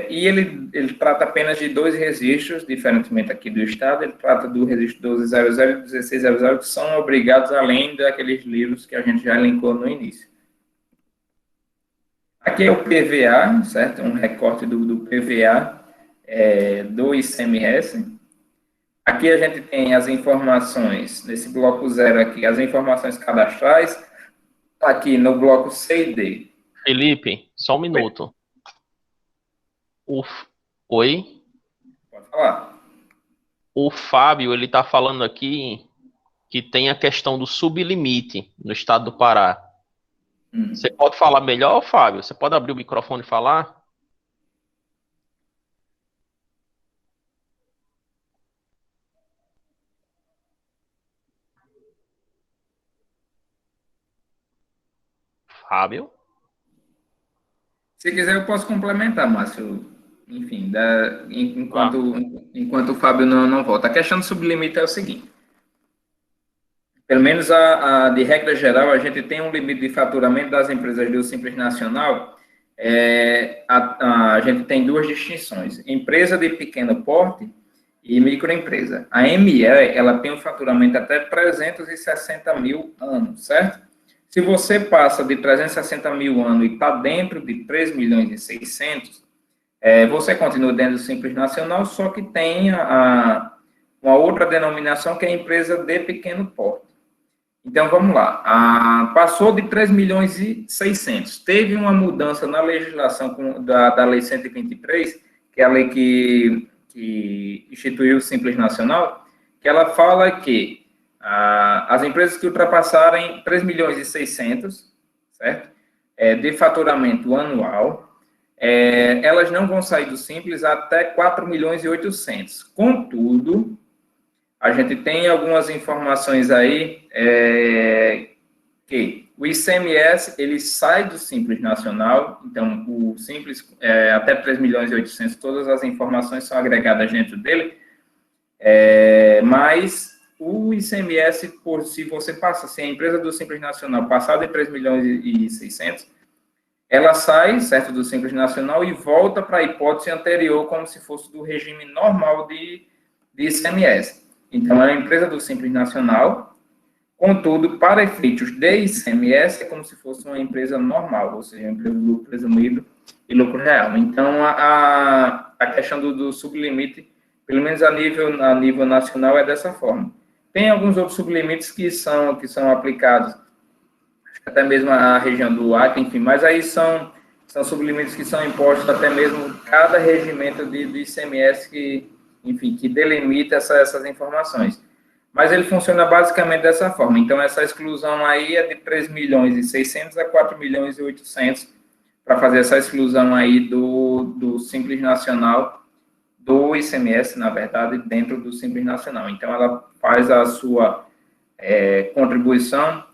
E ele trata apenas de 2 registros, diferentemente aqui do Estado, ele trata do registro 1200 e 1600, que são obrigados além daqueles livros que a gente já elencou no início. Aqui é o PVA, certo? Um recorte do PVA do ICMS. Aqui a gente tem as informações, nesse bloco 0 aqui, as informações cadastrais, aqui no bloco C e D. Felipe, só um minuto. Oi? Pode falar. O Fábio, ele está falando aqui que tem a questão do sublimite no estado do Pará. Você pode falar melhor, Fábio? Você pode abrir o microfone e falar? Fábio? Se quiser, eu posso complementar, Márcio. Enfim, enquanto o Fábio não volta. A questão do sublimite é o seguinte. Pelo menos de regra geral, a gente tem um limite de faturamento das empresas do Simples Nacional. A gente tem duas distinções: empresa de pequeno porte e microempresa. A ME, ela tem um faturamento até 360 mil ano, certo? Se você passa de 360 mil ano e está dentro de 3 milhões e 600, você continua dentro do Simples Nacional, só que tem uma outra denominação que é a empresa de pequeno porte. Então, vamos lá. Passou de 3 milhões e 600. Teve uma mudança na legislação da Lei 123, que é a lei que instituiu o Simples Nacional, que ela fala que as empresas que ultrapassarem 3 milhões e 600, certo? De faturamento anual, elas não vão sair do Simples até 4 milhões e 800. Contudo, a gente tem algumas informações aí que o ICMS, ele sai do Simples Nacional, então o Simples, até 3 milhões e 800, todas as informações são agregadas dentro dele, mas o ICMS, se a empresa do Simples Nacional passar de 3 milhões e 600, ela sai, certo, do Simples Nacional e volta para a hipótese anterior, como se fosse do regime normal de ICMS. Então, é uma empresa do Simples Nacional, contudo, para efeitos de ICMS, é como se fosse uma empresa normal, ou seja, uma empresa de lucro presumido e lucro real. Então, a questão do sublimite, pelo menos a nível nacional, é dessa forma. Tem alguns outros sublimites que são aplicados, até mesmo a região do Acre, enfim, mas aí são sublimites que são impostos até mesmo cada regimento do ICMS que delimita essas informações. Mas ele funciona basicamente dessa forma. Então, essa exclusão aí é de 3 milhões e 600 a 4 milhões e 800 para fazer essa exclusão aí do Simples Nacional, do ICMS, na verdade, dentro do Simples Nacional. Então, ela faz a sua contribuição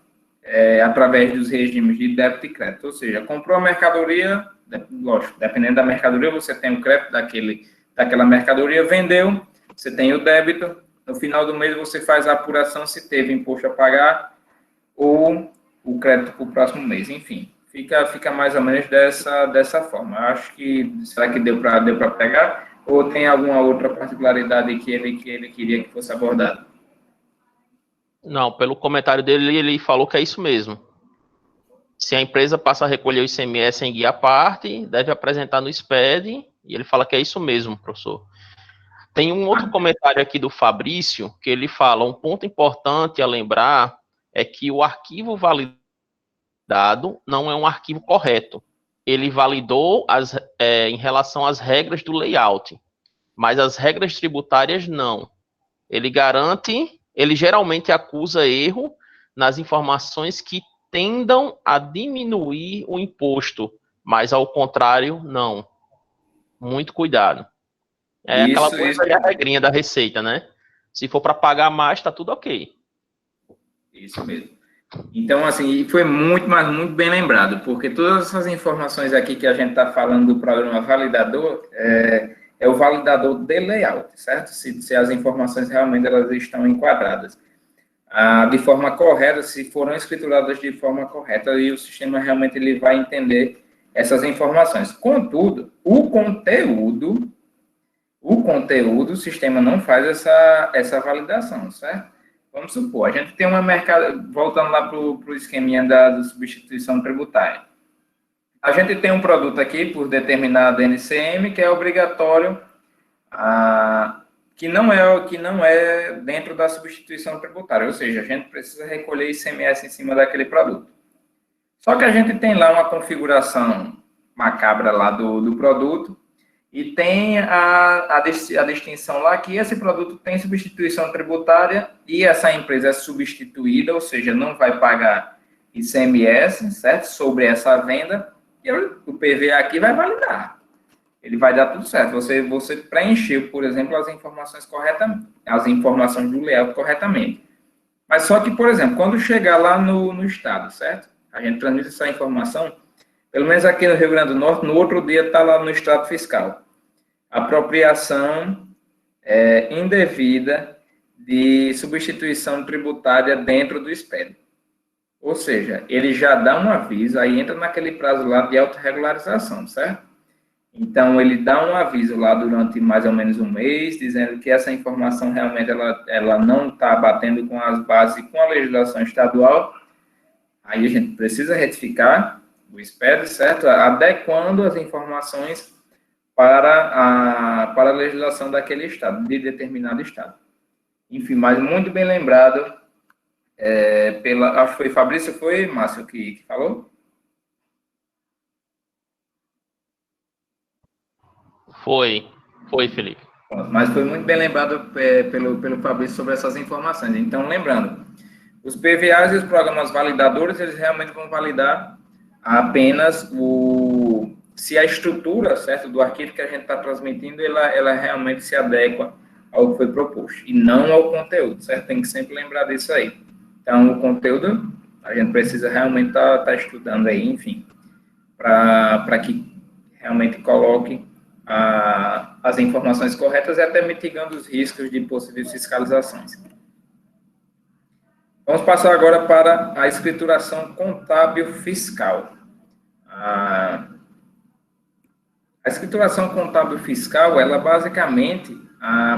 através dos regimes de débito e crédito. Ou seja, comprou a mercadoria, lógico, dependendo da mercadoria, você tem o crédito daquela mercadoria, vendeu, você tem o débito, no final do mês você faz a apuração se teve imposto a pagar ou o crédito para o próximo mês, enfim, fica mais ou menos dessa forma. Eu acho que, será que deu para pegar? Ou tem alguma outra particularidade que ele queria que fosse abordada? Não, pelo comentário dele, ele falou que é isso mesmo. Se a empresa passa a recolher o ICMS em guia à parte, deve apresentar no SPED, e ele fala que é isso mesmo, professor. Tem um outro comentário aqui do Fabrício, que ele fala, um ponto importante a lembrar é que o arquivo validado não é um arquivo correto. Ele validou em relação às regras do layout, mas as regras tributárias não. Ele geralmente acusa erro nas informações que tendam a diminuir o imposto, mas ao contrário, não. Muito cuidado. Aquela coisa da regrinha da Receita, né? Se for para pagar mais, está tudo ok. Isso mesmo. Então, assim, foi muito, mas muito bem lembrado, porque todas essas informações aqui que a gente está falando do programa validador, é o validador de layout, certo? Se as informações realmente elas estão enquadradas de forma correta, se foram escrituradas de forma correta, e o sistema realmente ele vai entender essas informações. Contudo, o conteúdo, o sistema não faz essa validação, certo? Vamos supor, a gente tem uma voltando lá para o esqueminha da substituição tributária. A gente tem um produto aqui, por determinado NCM, que é obrigatório, que não é dentro da substituição tributária, ou seja, a gente precisa recolher ICMS em cima daquele produto. Só que a gente tem lá uma configuração macabra lá do produto, e tem a distinção lá que esse produto tem substituição tributária e essa empresa é substituída, ou seja, não vai pagar ICMS, certo? Sobre essa venda, e o PVA aqui vai validar. Ele vai dar tudo certo. Você preencheu, por exemplo, as informações corretamente, as informações do layout corretamente. Mas só que, por exemplo, quando chegar lá no estado, certo? a gente transmite essa informação, pelo menos aqui no Rio Grande do Norte, no outro dia está lá no extrato fiscal. Apropriação indevida de substituição tributária dentro do SPED. Ou seja, ele já dá um aviso, aí entra naquele prazo lá de autorregularização, certo? Então, ele dá um aviso lá durante mais ou menos um mês, dizendo que essa informação realmente ela não está batendo com as bases, com a legislação estadual. Aí a gente precisa retificar o SPED, certo? Adequando as informações para a legislação daquele estado, de determinado estado. Enfim, mas muito bem lembrado, acho que foi Fabrício, foi Márcio que falou? Foi, Felipe. Mas foi muito bem lembrado pelo Fabrício sobre essas informações. Então, lembrando, os PVAs e os programas validadores, eles realmente vão validar apenas se a estrutura, certo, do arquivo que a gente está transmitindo, ela realmente se adequa ao que foi proposto, e não ao conteúdo, certo? Tem que sempre lembrar disso aí. Então, o conteúdo, a gente precisa realmente estar estudando aí, enfim, para que realmente coloque as informações corretas e até mitigando os riscos de possíveis fiscalizações. Vamos passar agora para a escrituração contábil fiscal. A escrituração contábil fiscal, ela basicamente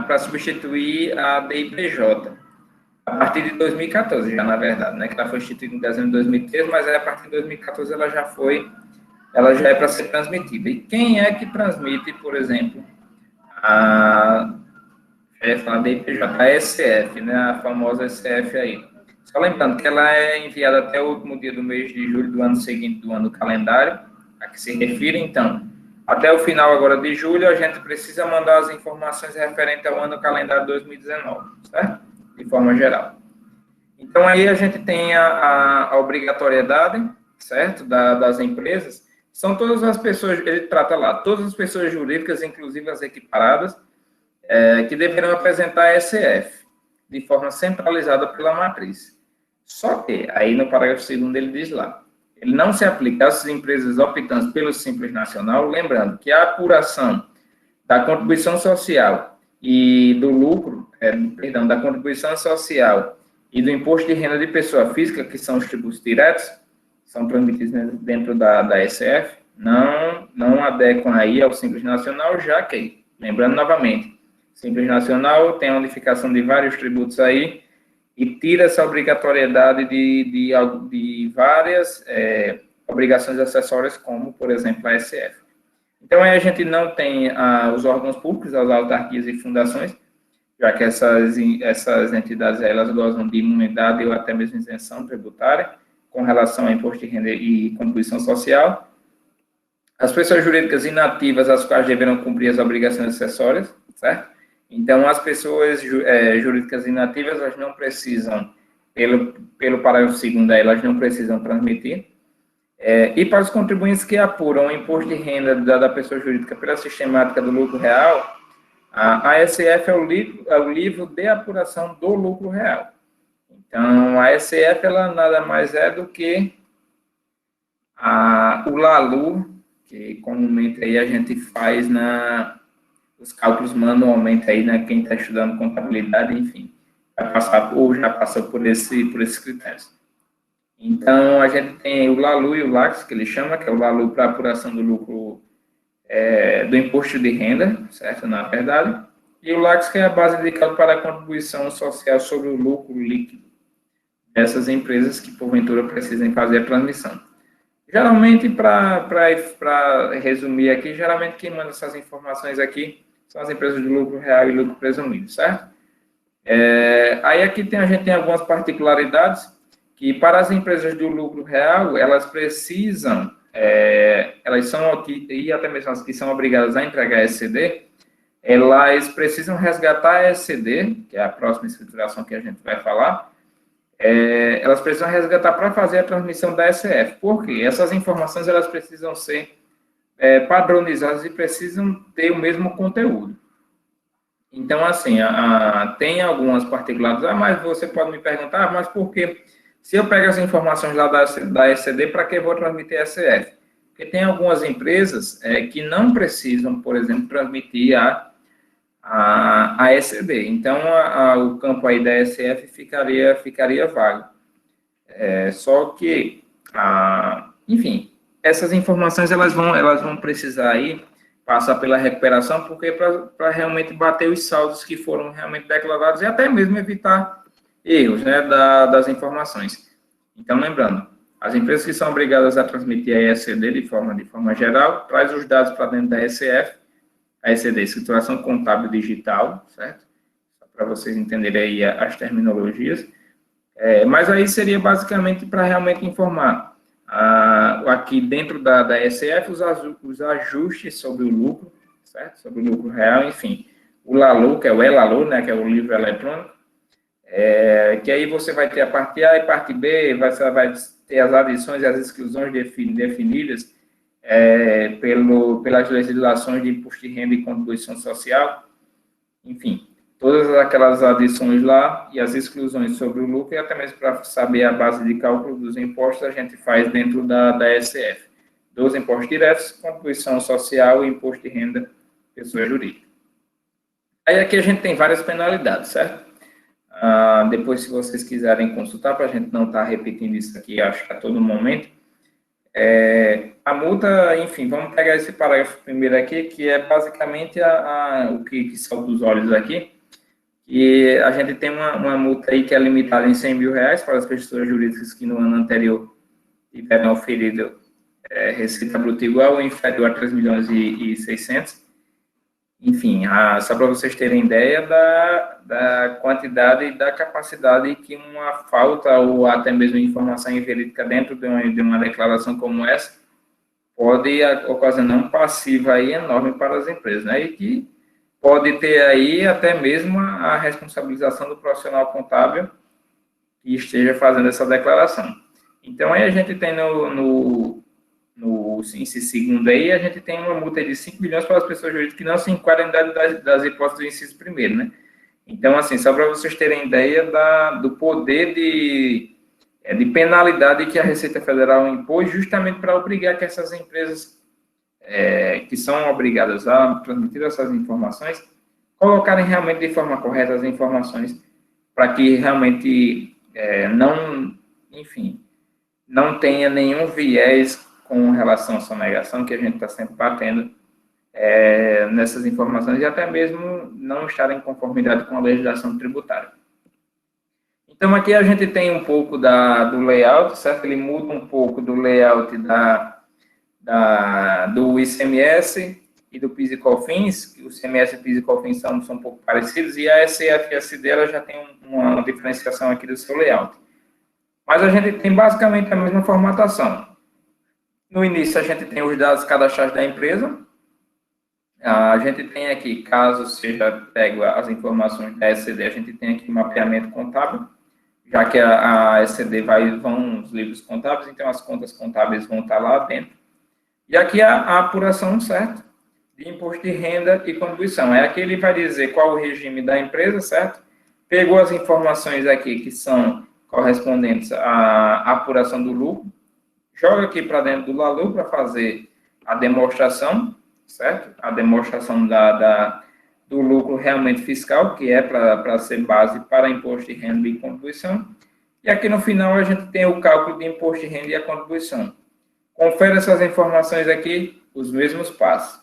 para substituir a DIPJ, a partir de 2014, já na verdade, né, que ela foi instituída em dezembro de 2013, mas a partir de 2014 ela já é para ser transmitida. E quem é que transmite, por exemplo, a DIPJ, a SF, né, a famosa SF aí? Só lembrando que ela é enviada até o último dia do mês de julho do ano seguinte do ano calendário, a que se refere, então. Até o final agora de julho, a gente precisa mandar as informações referentes ao ano calendário 2019, certo? De forma geral. Então, aí a gente tem a obrigatoriedade, certo, das empresas. São todas as pessoas, ele trata lá, todas as pessoas jurídicas, inclusive as equiparadas, que deverão apresentar a SF, de forma centralizada pela matriz. Só que, aí no parágrafo 2º ele diz lá, ele não se aplica às empresas optantes pelo Simples Nacional, lembrando que a apuração da contribuição social e do lucro, da contribuição social e do imposto de renda de pessoa física, que são os tributos diretos, são transmitidos dentro da SF, não adequam aí ao Simples Nacional, já que, lembrando novamente, Simples Nacional tem a unificação de vários tributos aí, e tira essa obrigatoriedade de várias obrigações acessórias, como, por exemplo, a SF. Então, aí a gente não tem os órgãos públicos, as autarquias e fundações, já que essas entidades elas gozam de imunidade ou até mesmo isenção tributária com relação ao imposto de renda e contribuição social. As pessoas jurídicas inativas, as quais deverão cumprir as obrigações acessórias, certo? Então, as pessoas jurídicas inativas, elas não precisam, pelo parágrafo 2º, elas não precisam transmitir. E para os contribuintes que apuram o imposto de renda da pessoa jurídica pela sistemática do lucro real, a ASF é o livro de apuração do lucro real. Então, a ASF, ela nada mais é do que o LALU, que comumente aí a gente faz os cálculos manualmente aí, né, quem está estudando contabilidade, enfim, vai passar ou já passou por esses critérios. Então, a gente tem o LALU e o LACS, que ele chama, que é o LALU para apuração do lucro do imposto de renda, certo, na verdade, e o LACS, que é a base de cálculo para a contribuição social sobre o lucro líquido dessas empresas que, porventura, precisem fazer a transmissão. Geralmente, para resumir aqui, geralmente quem manda essas informações aqui são as empresas de lucro real e lucro presumido, certo? Aí aqui a gente tem algumas particularidades que para as empresas do lucro real, elas precisam, elas são aqui, e até mesmo as que são obrigadas a entregar SCD, elas precisam resgatar a SCD, que é a próxima escrituração que a gente vai falar, elas precisam resgatar para fazer a transmissão da SF. Por quê? Essas informações elas precisam ser padronizadas e precisam ter o mesmo conteúdo. Então, assim, tem algumas particularidades, mas você pode me perguntar, mas por que Se eu pego as informações lá da ECD, para que eu vou transmitir a SF? Porque tem algumas empresas que não precisam, por exemplo, transmitir a ECD. Então, o campo aí da SF ficaria vago. Só que, enfim, essas informações elas vão precisar aí passar pela recuperação, porque para realmente bater os saldos que foram realmente declarados e até mesmo evitar erros, né, das informações. Então, lembrando, as empresas que são obrigadas a transmitir a ECD de forma geral, traz os dados para dentro da ECF, a ECD, Escrituração Contábil Digital, certo? Para vocês entenderem aí as terminologias. Mas aí seria basicamente para realmente informar aqui dentro da ECF os ajustes sobre o lucro, certo? Sobre o lucro real, enfim. O LALU, que é o ELALU, né, que é o livro eletrônico, que aí você vai ter a parte A e parte B, vai ter as adições e as exclusões definidas pelas legislações de imposto de renda e contribuição social, enfim, todas aquelas adições lá e as exclusões sobre o lucro, e até mesmo para saber a base de cálculo dos impostos, a gente faz dentro da SF, dos impostos diretos, contribuição social e imposto de renda, pessoa jurídica. Aí aqui a gente tem várias penalidades, certo? Depois, se vocês quiserem consultar, para a gente não estar repetindo isso aqui, acho que a todo momento, a multa, enfim, vamos pegar esse parágrafo primeiro aqui, que é basicamente o que salta os olhos aqui, e a gente tem uma multa aí que é limitada em R$100 mil para as pessoas jurídicas que no ano anterior tiveram oferido receita bruta igual ou inferior a 3 milhões e 600. Enfim, só para vocês terem ideia da quantidade e da capacidade que uma falta ou até mesmo informação inverídica dentro de uma declaração como essa pode ocasionar um passivo aí enorme para as empresas, né? E que pode ter aí até mesmo a responsabilização do profissional contábil que esteja fazendo essa declaração. Então, aí a gente tem no inciso segundo aí, a gente tem uma multa de 5 milhões para as pessoas jurídicas que não se enquadram das hipóteses do inciso primeiro, né? Então, assim, só para vocês terem ideia do poder de penalidade que a Receita Federal impôs justamente para obrigar que essas empresas que são obrigadas a transmitir essas informações, colocarem realmente de forma correta as informações para que realmente não tenha nenhum viés com relação à sonegação, que a gente está sempre batendo nessas informações e até mesmo não estar em conformidade com a legislação tributária. Então, aqui a gente tem um pouco do layout, certo? Ele muda um pouco do layout do ICMS e do PIS e COFINS, o ICMS e o PIS e COFINS são um pouco parecidos, e a SFSD ela já tem uma diferenciação aqui do seu layout. Mas a gente tem basicamente a mesma formatação. No início, a gente tem os dados cadastrados da empresa. A gente tem aqui, caso seja pego as informações da ECD, a gente tem aqui mapeamento contábil, já que a ECD vão os livros contábeis, então as contas contábeis vão estar lá dentro. E aqui a apuração, certo? De imposto de renda e contribuição. Aqui ele vai dizer qual o regime da empresa, certo? Pegou as informações aqui que são correspondentes à apuração do lucro, joga aqui para dentro do LALU para fazer a demonstração, certo? A demonstração do lucro realmente fiscal, que é para ser base para imposto de renda e contribuição. E aqui no final a gente tem o cálculo de imposto de renda e a contribuição. Confere essas informações aqui, os mesmos passos.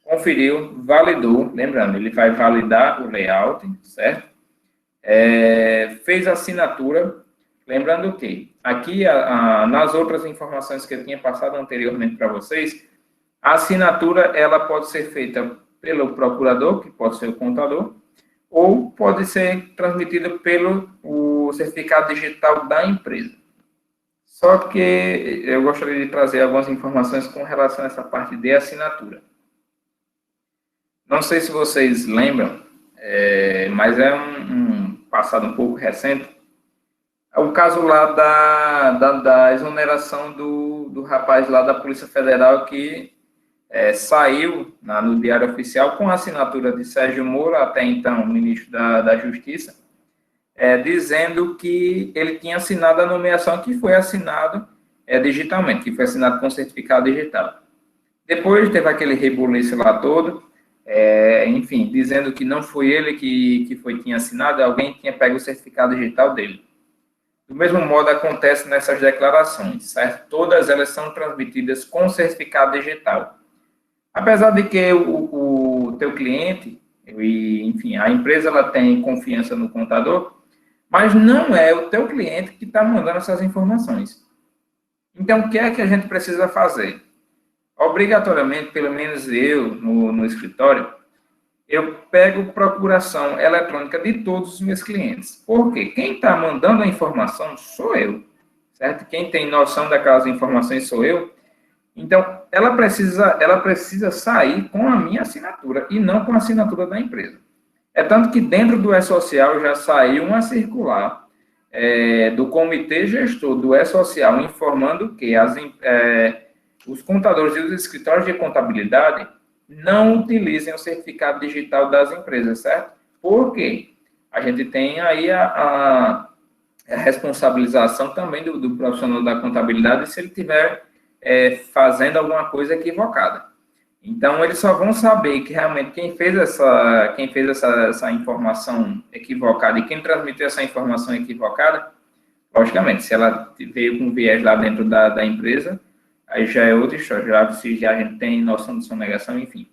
Conferiu, validou, lembrando, ele vai validar o layout, certo? Fez a assinatura, lembrando que aqui, nas outras informações que eu tinha passado anteriormente para vocês, a assinatura ela pode ser feita pelo procurador, que pode ser o contador, ou pode ser transmitida pelo certificado digital da empresa. Só que eu gostaria de trazer algumas informações com relação a essa parte de assinatura. Não sei se vocês lembram, mas é um passado um pouco recente. É o caso lá da exoneração do rapaz lá da Polícia Federal que saiu no Diário Oficial com a assinatura de Sérgio Moro, até então ministro da Justiça, dizendo que ele tinha assinado a nomeação que foi assinado digitalmente, que foi assinado com certificado digital. Depois teve aquele rebuliço lá todo, enfim, dizendo que não foi ele que tinha assinado, alguém tinha pego o certificado digital dele. Do mesmo modo acontece nessas declarações, certo? Todas elas são transmitidas com certificado digital. Apesar de que o teu cliente, enfim, a empresa ela tem confiança no contador, mas não é o teu cliente que está mandando essas informações. Então, o que é que a gente precisa fazer? Obrigatoriamente, pelo menos eu, no escritório, eu pego procuração eletrônica de todos os meus clientes. Por quê? Quem está mandando a informação sou eu, certo? Quem tem noção daquelas informações sou eu. Então, ela precisa sair com a minha assinatura e não com a assinatura da empresa. É tanto que dentro do E-Social já saiu uma circular do comitê gestor do E-Social informando que os contadores e os escritórios de contabilidade não utilizem o certificado digital das empresas, certo? Por quê? A gente tem aí a responsabilização também do profissional da contabilidade se ele tiver fazendo alguma coisa equivocada. Então, eles só vão saber que realmente quem fez essa informação equivocada e quem transmitiu essa informação equivocada, logicamente, se ela veio com viés lá dentro da empresa, aí já é outra história, se a gente tem noção de sonegação, enfim.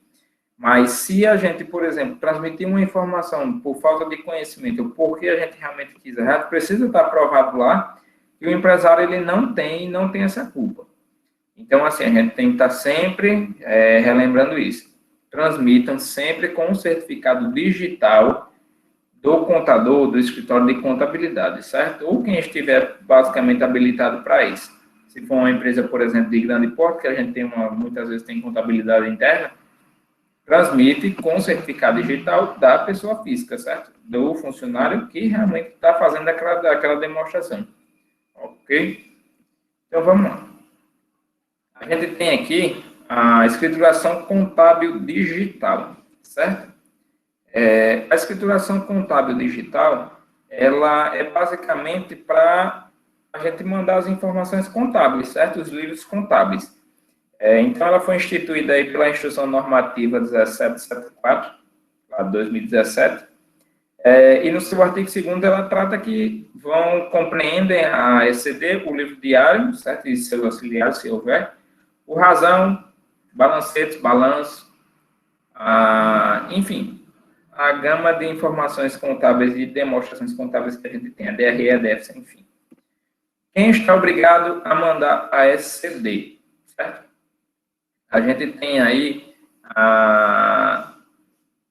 Mas se a gente, por exemplo, transmitir uma informação por falta de conhecimento, ou porque a gente realmente quis errado, precisa estar provado lá que o empresário ele não tem essa culpa. Então, assim, a gente tem que estar sempre relembrando isso. Transmitam sempre com um certificado digital do contador, do escritório de contabilidade, certo? Ou quem estiver basicamente habilitado para isso. Se for uma empresa, por exemplo, de grande porte, que a gente muitas vezes tem contabilidade interna, transmite com certificado digital da pessoa física, certo? Do funcionário que realmente está fazendo aquela demonstração. Ok? Então, vamos lá. A gente tem aqui a escrituração contábil digital, certo? A escrituração contábil digital, ela é basicamente para a gente mandar as informações contábeis, certo? Os livros contábeis. Então, ela foi instituída aí pela Instrução Normativa 1774, lá de 2017, e no seu artigo 2º ela trata que compreendem a ECD, o livro diário, certo? E seus auxiliares, se houver, o razão, balancetes, balanço, enfim, a gama de informações contábeis e demonstrações contábeis que a gente tem, a DRE, a DF, enfim. Quem está obrigado a mandar a ECD, certo? A gente tem aí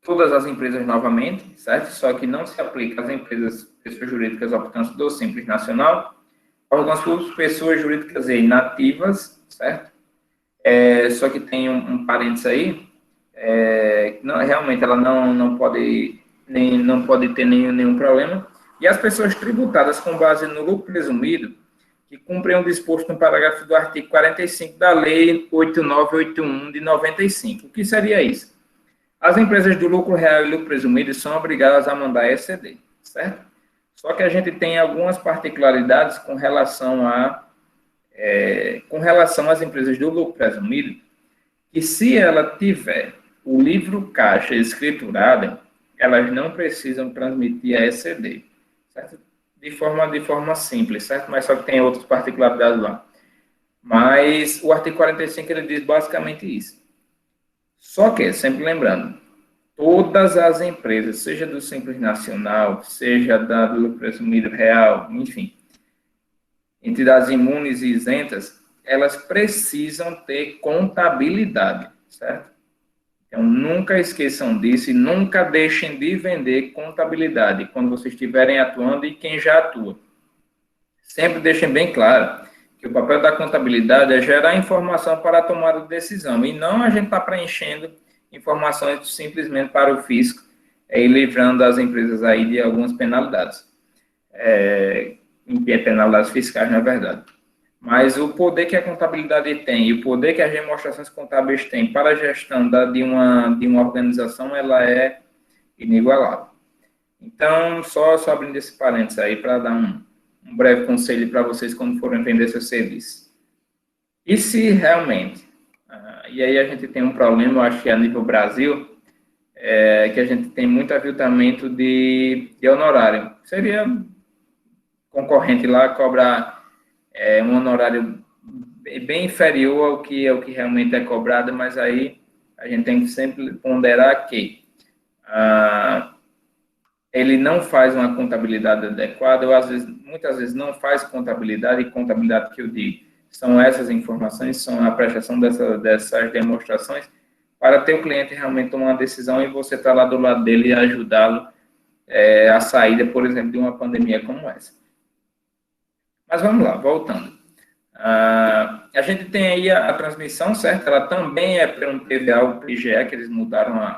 todas as empresas novamente, certo? Só que não se aplica às empresas, pessoas jurídicas optantes do Simples Nacional, órgãos públicos, pessoas jurídicas inativas, certo? Só que tem um parênteses aí, realmente ela não pode ter nenhum problema. E as pessoas tributadas com base no lucro presumido, que cumprem o disposto no parágrafo do artigo 45 da Lei 8981 de 95. O que seria isso? As empresas do lucro real e lucro presumido são obrigadas a mandar ECD, certo? Só que a gente tem algumas particularidades com relação às empresas do lucro presumido, que se ela tiver o livro caixa escriturado, elas não precisam transmitir a ECD, certo? De forma simples, certo? Mas só que tem outras particularidades lá. Mas o artigo 45 ele diz basicamente isso. Só que, sempre lembrando, todas as empresas, seja do Simples Nacional, seja do lucro presumido real, enfim, entidades imunes e isentas, elas precisam ter contabilidade, certo? Então, nunca esqueçam disso e nunca deixem de vender contabilidade quando vocês estiverem atuando e quem já atua. Sempre deixem bem claro que o papel da contabilidade é gerar informação para a tomada de decisão e não a gente está preenchendo informações simplesmente para o fisco e livrando as empresas aí de algumas penalidades. Penalidades fiscais, na verdade. Mas o poder que a contabilidade tem e o poder que as demonstrações contábeis têm para a gestão de uma organização, ela é inigualável. Então, só abrindo esse parênteses aí para dar um breve conselho para vocês quando forem vender seu serviço. E se realmente, e aí a gente tem um problema, eu acho que a nível Brasil, que a gente tem muito aviltamento de honorário. Seria concorrente lá cobrar um honorário bem inferior ao que realmente é cobrado, mas aí a gente tem que sempre ponderar que ele não faz uma contabilidade adequada, ou muitas vezes não faz contabilidade, e contabilidade que eu digo, são essas informações, são a prestação dessas demonstrações, para ter o cliente realmente tomar uma decisão e você estar lá do lado dele e ajudá-lo a saída, por exemplo, de uma pandemia como essa. Mas vamos lá, voltando. A gente tem aí a transmissão, certo? Ela também é para um TVA ou PGE, que eles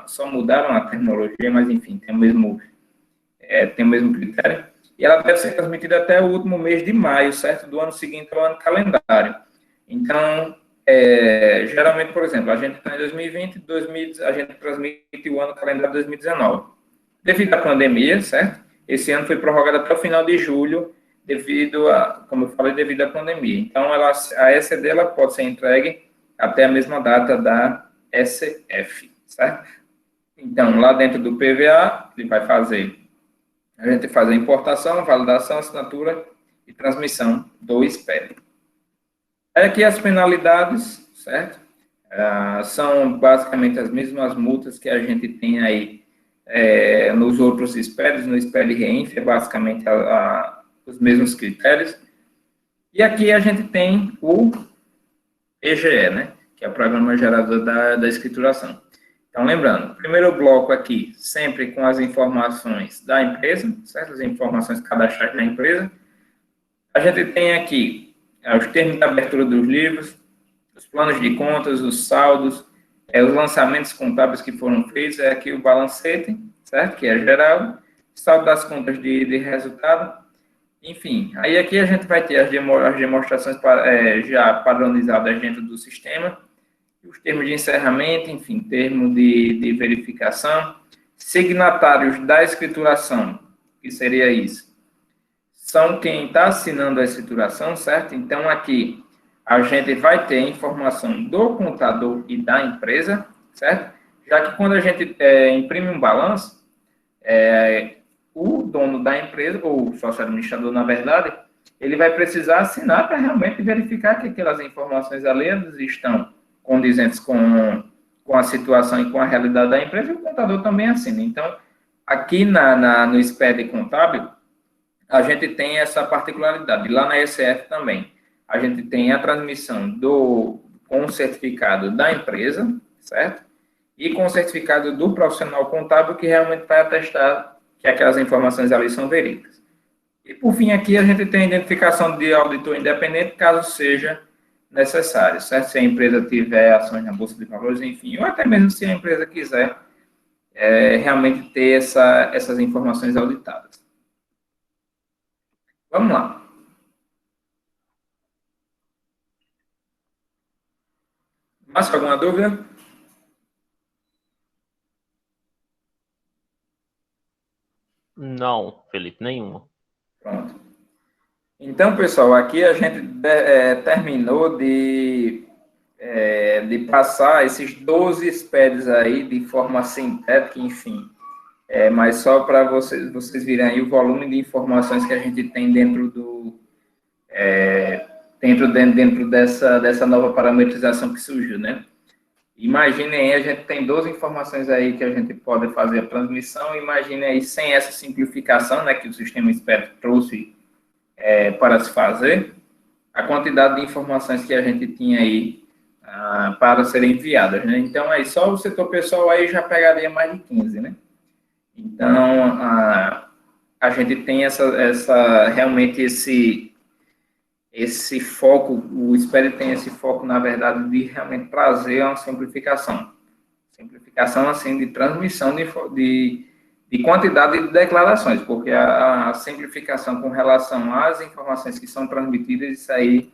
só mudaram a terminologia, mas enfim, tem o mesmo critério. E ela deve ser transmitida até o último mês de maio, certo? Do ano seguinte ao ano calendário. Então, geralmente, por exemplo, a gente está em 2020, a gente transmite o ano calendário 2019. Devido à pandemia, certo? Esse ano foi prorrogado até o final de julho, como eu falei, devido à pandemia. Então, a ECD ela pode ser entregue até a mesma data da SF, certo? Então, lá dentro do PVA, a gente faz a importação, validação, assinatura e transmissão do SPED. Aqui as penalidades, certo? São basicamente as mesmas multas que a gente tem aí nos outros SPEDs, no SPED REINF, é basicamente os mesmos critérios. E aqui a gente tem o PGE, né? Que é o Programa Gerador da Escrituração. Então, lembrando, primeiro bloco aqui, sempre com as informações da empresa, certo? As informações cadastrais da empresa. A gente tem aqui os termos de abertura dos livros, os planos de contas, os saldos, os lançamentos contábeis que foram feitos, aqui o balancete, certo? Que é geral, saldo das contas de resultado, enfim. Aí aqui a gente vai ter as demonstrações já padronizadas dentro do sistema, os termos de encerramento, enfim, termo de verificação, signatários da escrituração, que seria isso, são quem está assinando a escrituração, certo? Então, aqui, a gente vai ter informação do contador e da empresa, certo? Já que quando a gente imprime um balanço, o dono da empresa, ou o sócio administrador, na verdade, ele vai precisar assinar para realmente verificar que aquelas informações ali estão condizentes com a situação e com a realidade da empresa, e o contador também assina. Então, aqui no SPED contábil, a gente tem essa particularidade. Lá na ECF também, a gente tem a transmissão com o certificado da empresa, certo? E com o certificado do profissional contábil, que realmente vai atestar que aquelas informações ali são verídicas. E, por fim, aqui a gente tem a identificação de auditor independente, caso seja necessário, certo? Se a empresa tiver ações na Bolsa de Valores, enfim, ou até mesmo se a empresa quiser realmente ter essas informações auditadas. Vamos lá. Mais alguma dúvida? Não, Felipe, nenhuma. Pronto. Então, pessoal, aqui a gente terminou de passar esses 12 SPEDs aí de forma sintética, enfim. Mas só para vocês virem aí o volume de informações que a gente tem dentro dessa nova parametrização que surgiu, né? Imaginem aí, a gente tem 12 informações aí que a gente pode fazer a transmissão, imaginem aí, sem essa simplificação, né, que o sistema SPED trouxe para se fazer, a quantidade de informações que a gente tinha aí para serem enviadas, né? Então, aí só o setor pessoal aí já pegaria mais de 15, né? Então, a gente tem realmente esse foco, o SPED tem esse foco, na verdade, de realmente trazer uma simplificação. Simplificação, assim, de transmissão de quantidade de declarações, porque a simplificação com relação às informações que são transmitidas, isso aí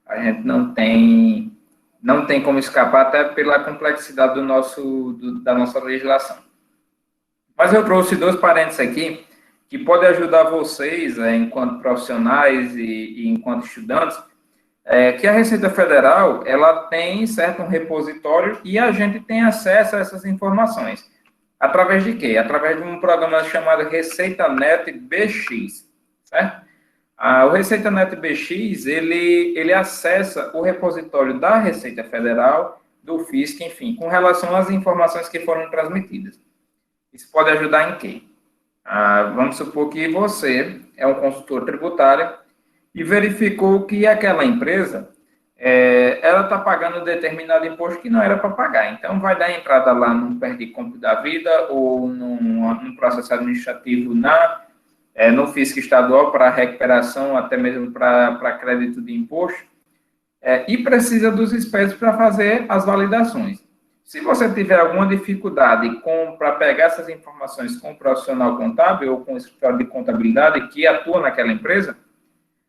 a gente não tem como escapar, até pela complexidade da nossa legislação. Mas eu trouxe 2 parênteses aqui que podem ajudar vocês, enquanto profissionais e enquanto estudantes, que a Receita Federal, ela tem, certo, um repositório e a gente tem acesso a essas informações. Através de quê? Através de um programa chamado ReceitaNet BX, certo? O ReceitaNet BX, ele acessa o repositório da Receita Federal, do Fisc, enfim, com relação às informações que foram transmitidas. Isso pode ajudar em quê? Vamos supor que você é um consultor tributário e verificou que aquela empresa, ela está pagando determinado imposto que não era para pagar. Então, vai dar entrada lá num Perde-Compte da Vida ou num processo administrativo no Fisco Estadual para recuperação, até mesmo para crédito de imposto, e precisa dos expertos para fazer as validações. Se você tiver alguma dificuldade para pegar essas informações com o profissional contábil ou com o escritório de contabilidade que atua naquela empresa,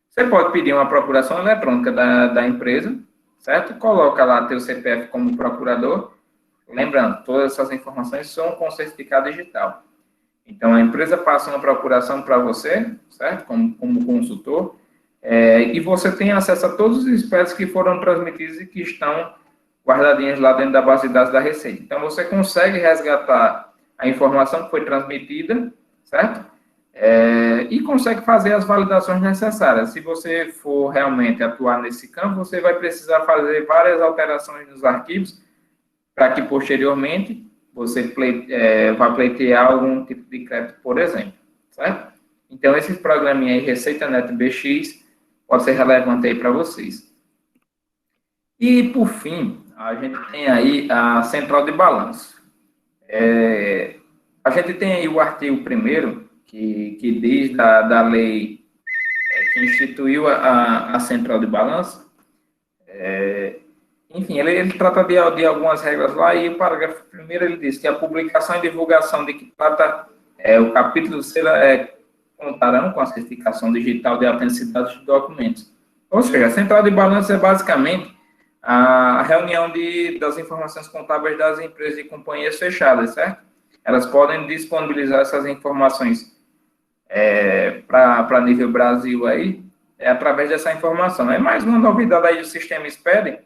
você pode pedir uma procuração eletrônica da empresa, certo? Coloca lá teu CPF como procurador. Lembrando, todas essas informações são com certificado digital. Então, a empresa passa uma procuração para você, certo? Como consultor, e você tem acesso a todos os expertos que foram transmitidos e que estão guardadinhos lá dentro da base de dados da Receita. Então, você consegue resgatar a informação que foi transmitida, certo? E consegue fazer as validações necessárias. Se você for realmente atuar nesse campo, você vai precisar fazer várias alterações nos arquivos para que, posteriormente, você vai pleitear algum tipo de crédito, por exemplo, certo? Então, esse programinha aí, ReceitaNet BX, pode ser relevante aí para vocês. E, por fim, a gente tem aí a Central de Balanço. A gente tem aí o artigo 1º, que diz da lei que instituiu a Central de Balanço. Enfim, ele trata de algumas regras lá, e o parágrafo 1º ele diz que a publicação e divulgação de que trata o capítulo contarão com a certificação digital de autenticidade de documentos. Ou seja, a Central de Balanço é basicamente a reunião das informações contábeis das empresas e companhias fechadas, certo? Elas podem disponibilizar essas informações para nível Brasil aí, através dessa informação. É mais uma novidade aí do sistema SPED,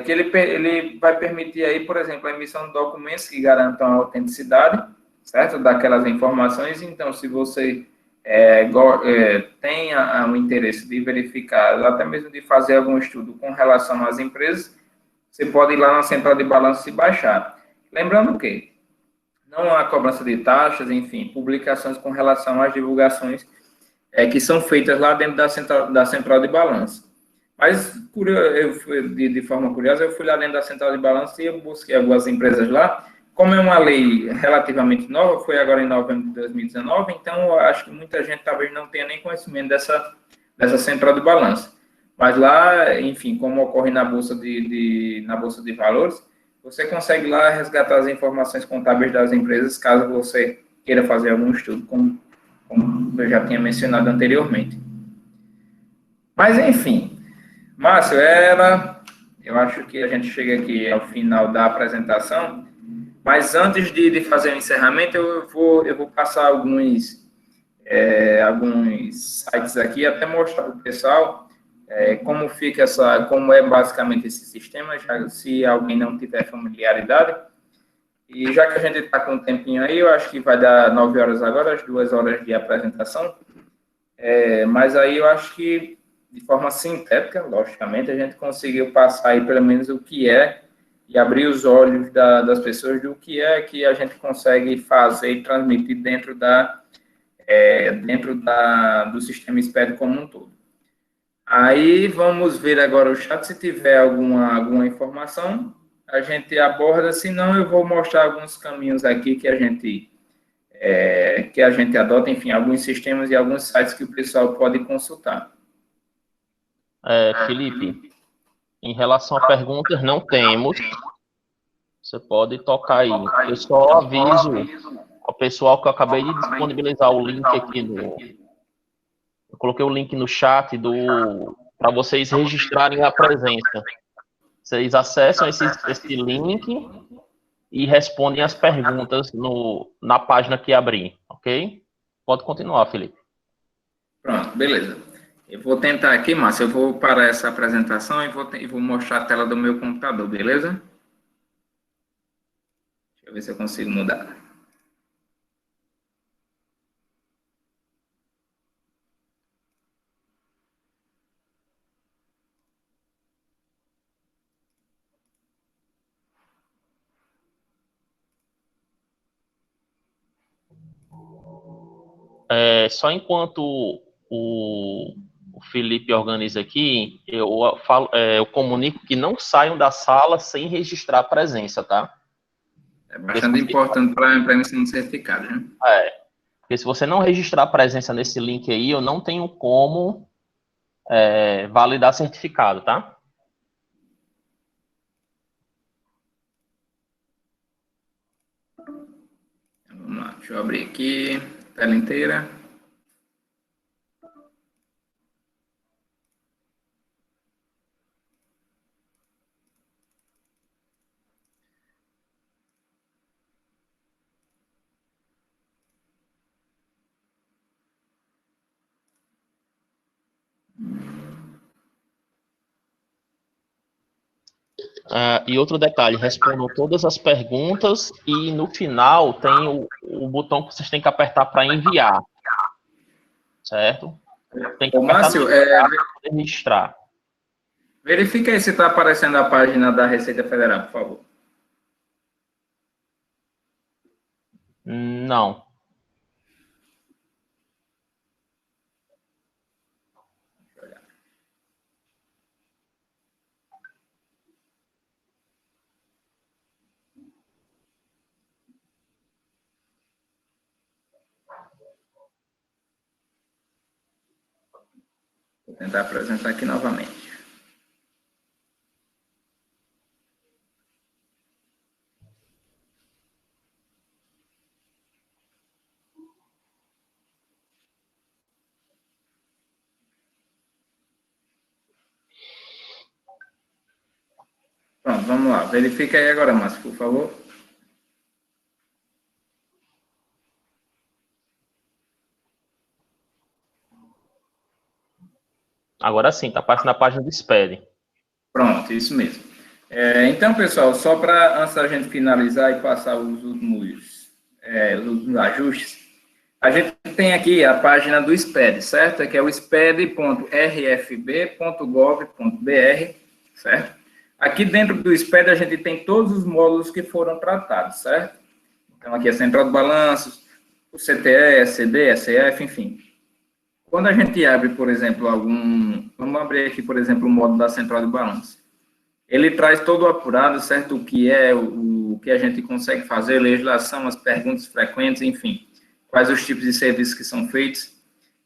que ele vai permitir aí, por exemplo, a emissão de documentos que garantam a autenticidade, certo? Daquelas informações. Então, se você tem o interesse de verificar, até mesmo de fazer algum estudo com relação às empresas, você pode ir lá na Central de Balanço e baixar. Lembrando que não há cobrança de taxas, enfim, publicações com relação às divulgações que são feitas lá dentro da Central de Balanço. Mas, de forma curiosa, eu fui lá dentro da Central de Balanço e eu busquei algumas empresas lá. Como é uma lei relativamente nova, foi agora em novembro de 2019, então eu acho que muita gente talvez não tenha nem conhecimento dessa Central de Balanço. Mas lá, enfim, como ocorre na Bolsa de Valores, você consegue lá resgatar as informações contábeis das empresas, caso você queira fazer algum estudo, como eu já tinha mencionado anteriormente. Mas, enfim, Márcio, eu acho que a gente chega aqui ao final da apresentação, mas antes de fazer o encerramento, eu vou passar alguns sites aqui, até mostrar para o pessoal como fica como é basicamente esse sistema, já, se alguém não tiver familiaridade. E já que a gente está com um tempinho aí, eu acho que vai dar 9 horas agora, as 2 horas de apresentação. Mas aí eu acho que, de forma sintética, logicamente, a gente conseguiu passar aí pelo menos o que é e abrir os olhos das pessoas do que é que a gente consegue fazer e transmitir dentro do sistema SPED como um todo. Aí vamos ver agora o chat, se tiver alguma informação, a gente aborda, se não eu vou mostrar alguns caminhos aqui que a gente adota, enfim, alguns sistemas e alguns sites que o pessoal pode consultar. Felipe, em relação a perguntas, não temos. Você pode tocar aí. Eu só aviso ao pessoal que eu acabei de disponibilizar o link aqui eu coloquei o link no chat para vocês registrarem a presença. Vocês acessam esse link e respondem as perguntas na página que abrir, ok? Pode continuar, Felipe. Pronto, beleza. Eu vou tentar aqui, Márcio, eu vou parar essa apresentação e vou mostrar a tela do meu computador, beleza? Deixa eu ver se eu consigo mudar. Só enquanto o Felipe organiza aqui, eu comunico que não saiam da sala sem registrar a presença, tá? É bastante importante para a emissão de certificado, né? Porque se você não registrar a presença nesse link aí, eu não tenho como validar certificado, tá? Vamos lá, deixa eu abrir aqui, tela inteira. E outro detalhe, respondam todas as perguntas e no final tem o botão que vocês têm que apertar para enviar, certo? Tem que apertar Márcio, para poder registrar. verifica aí se está aparecendo a página da Receita Federal, por favor. Não. Vou tentar apresentar aqui novamente. Pronto, vamos lá. Verifica aí agora, Márcio, por favor. Agora sim, está aparecendo na página do SPED. Pronto, isso mesmo. Então, pessoal, só para antes da gente finalizar e passar os últimos ajustes, a gente tem aqui a página do SPED, certo? Que é o sped.rfb.gov.br, certo? Aqui dentro do SPED a gente tem todos os módulos que foram tratados, certo? Então, aqui é a central de balanços, o CTE, CD, SF, enfim. Quando a gente abre, por exemplo, vamos abrir aqui, por exemplo, o módulo da central de balanço. Ele traz todo o apurado, certo? O que é, o que a gente consegue fazer, legislação, as perguntas frequentes, enfim, quais os tipos de serviços que são feitos.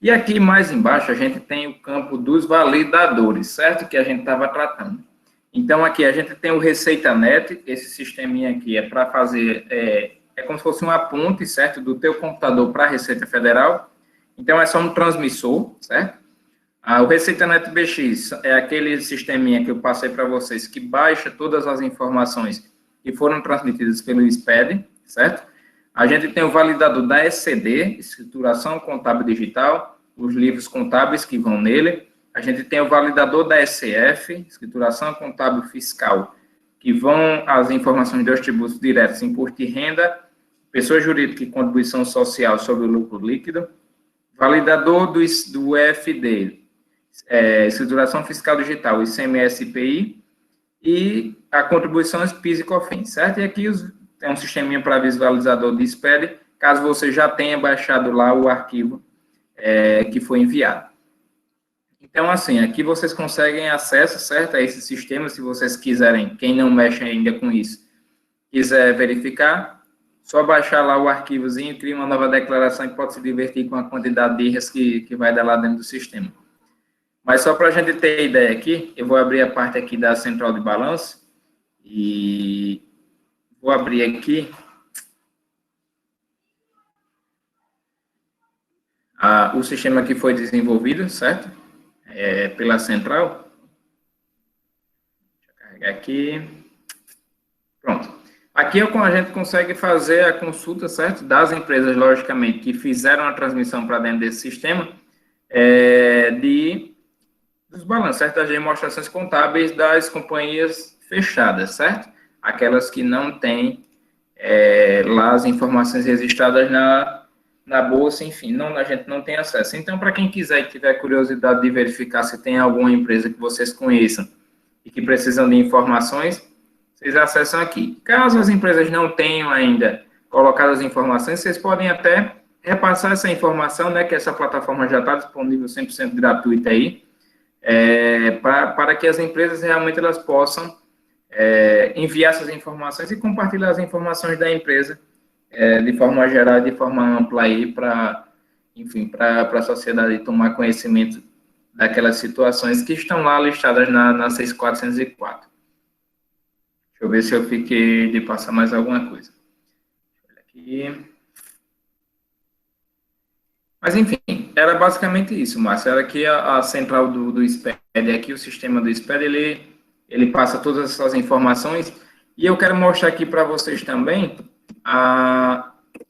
E aqui mais embaixo a gente tem o campo dos validadores, certo? Que a gente estava tratando. Então aqui a gente tem o ReceitaNet, esse sisteminha aqui é para fazer, é como se fosse uma ponte, certo? Do teu computador para a Receita Federal. Então é só um transmissor, certo? O ReceitaNet BX é aquele sisteminha que eu passei para vocês, que baixa todas as informações que foram transmitidas pelo SPED, certo? A gente tem o validador da ECD, Escrituração Contábil Digital, os livros contábeis que vão nele. A gente tem o validador da ECF, Escrituração Contábil Fiscal, que vão as informações dos tributos diretos, imposto de renda, pessoa jurídica e contribuição social sobre o lucro líquido. Validador do EFD, Escrituração Fiscal Digital, ICMS-IPI, e a contribuição PIS e COFINS, certo? E aqui tem um sisteminha para visualizador de SPED, caso você já tenha baixado lá o arquivo que foi enviado. Então, assim, aqui vocês conseguem acesso, certo, a esse sistema, se vocês quiserem, quem não mexe ainda com isso, quiser verificar, só baixar lá o arquivozinho, cria uma nova declaração e pode se divertir com a quantidade de erros que vai dar lá dentro do sistema. Mas só para a gente ter ideia aqui, eu vou abrir a parte aqui da central de balanço e vou abrir aqui o sistema que foi desenvolvido, certo? Pela central. Deixa eu carregar aqui. Pronto. Aqui a gente consegue fazer a consulta, certo? Das empresas, logicamente, que fizeram a transmissão para dentro desse sistema, dos balanços, certo? Das demonstrações contábeis das companhias fechadas, certo? Aquelas que não têm lá as informações registradas na bolsa, enfim, a gente não tem acesso. Então, para quem quiser e tiver curiosidade de verificar se tem alguma empresa que vocês conheçam e que precisam de informações, vocês acessam aqui. Caso as empresas não tenham ainda colocado as informações, vocês podem até repassar essa informação, né, que essa plataforma já está disponível 100% gratuita aí, para que as empresas realmente elas possam enviar essas informações e compartilhar as informações da empresa de forma geral, de forma ampla aí, enfim, para a sociedade tomar conhecimento daquelas situações que estão lá listadas na 6404. Deixa eu ver se eu fiquei de passar mais alguma coisa. Aqui. Mas, enfim, era basicamente isso, Márcio. Era que a central do SPED, aqui o sistema do SPED, ele passa todas essas informações. E eu quero mostrar aqui para vocês também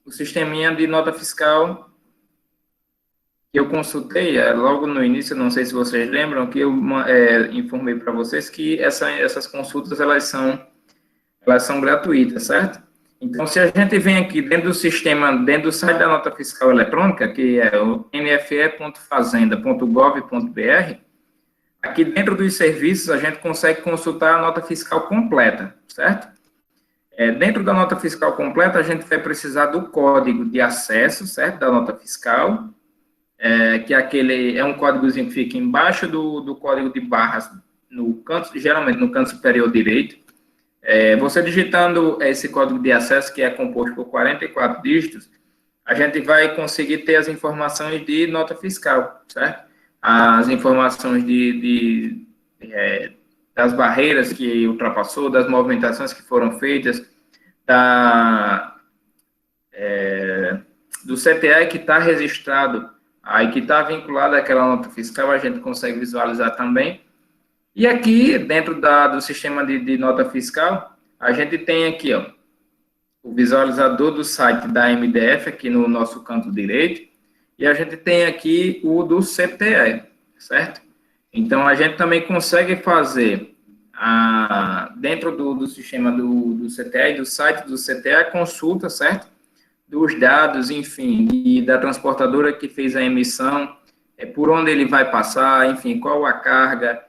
o sisteminha de nota fiscal que eu consultei logo no início, não sei se vocês lembram, que eu informei para vocês que essas consultas elas são gratuitas, certo? Então, se a gente vem aqui dentro do sistema, dentro do site da nota fiscal eletrônica, que é o nfe.fazenda.gov.br, aqui dentro dos serviços a gente consegue consultar a nota fiscal completa, certo? Dentro da nota fiscal completa, a gente vai precisar do código de acesso, certo? Da nota fiscal, que é um códigozinho que fica embaixo do código de barras, geralmente no canto superior direito. Você digitando esse código de acesso, que é composto por 44 dígitos, a gente vai conseguir ter as informações de nota fiscal, certo? As informações das barreiras que ultrapassou, das movimentações que foram feitas, do CTA que está registrado, aí que está vinculado àquela nota fiscal, a gente consegue visualizar também. E aqui, dentro do sistema de nota fiscal, a gente tem aqui, ó, o visualizador do site da MDF, aqui no nosso canto direito, e a gente tem aqui o do CTE, certo? Então, a gente também consegue fazer, dentro do sistema do CTE e do site do CTE, a consulta, certo? Dos dados, enfim, e da transportadora que fez a emissão, por onde ele vai passar, enfim, qual a carga,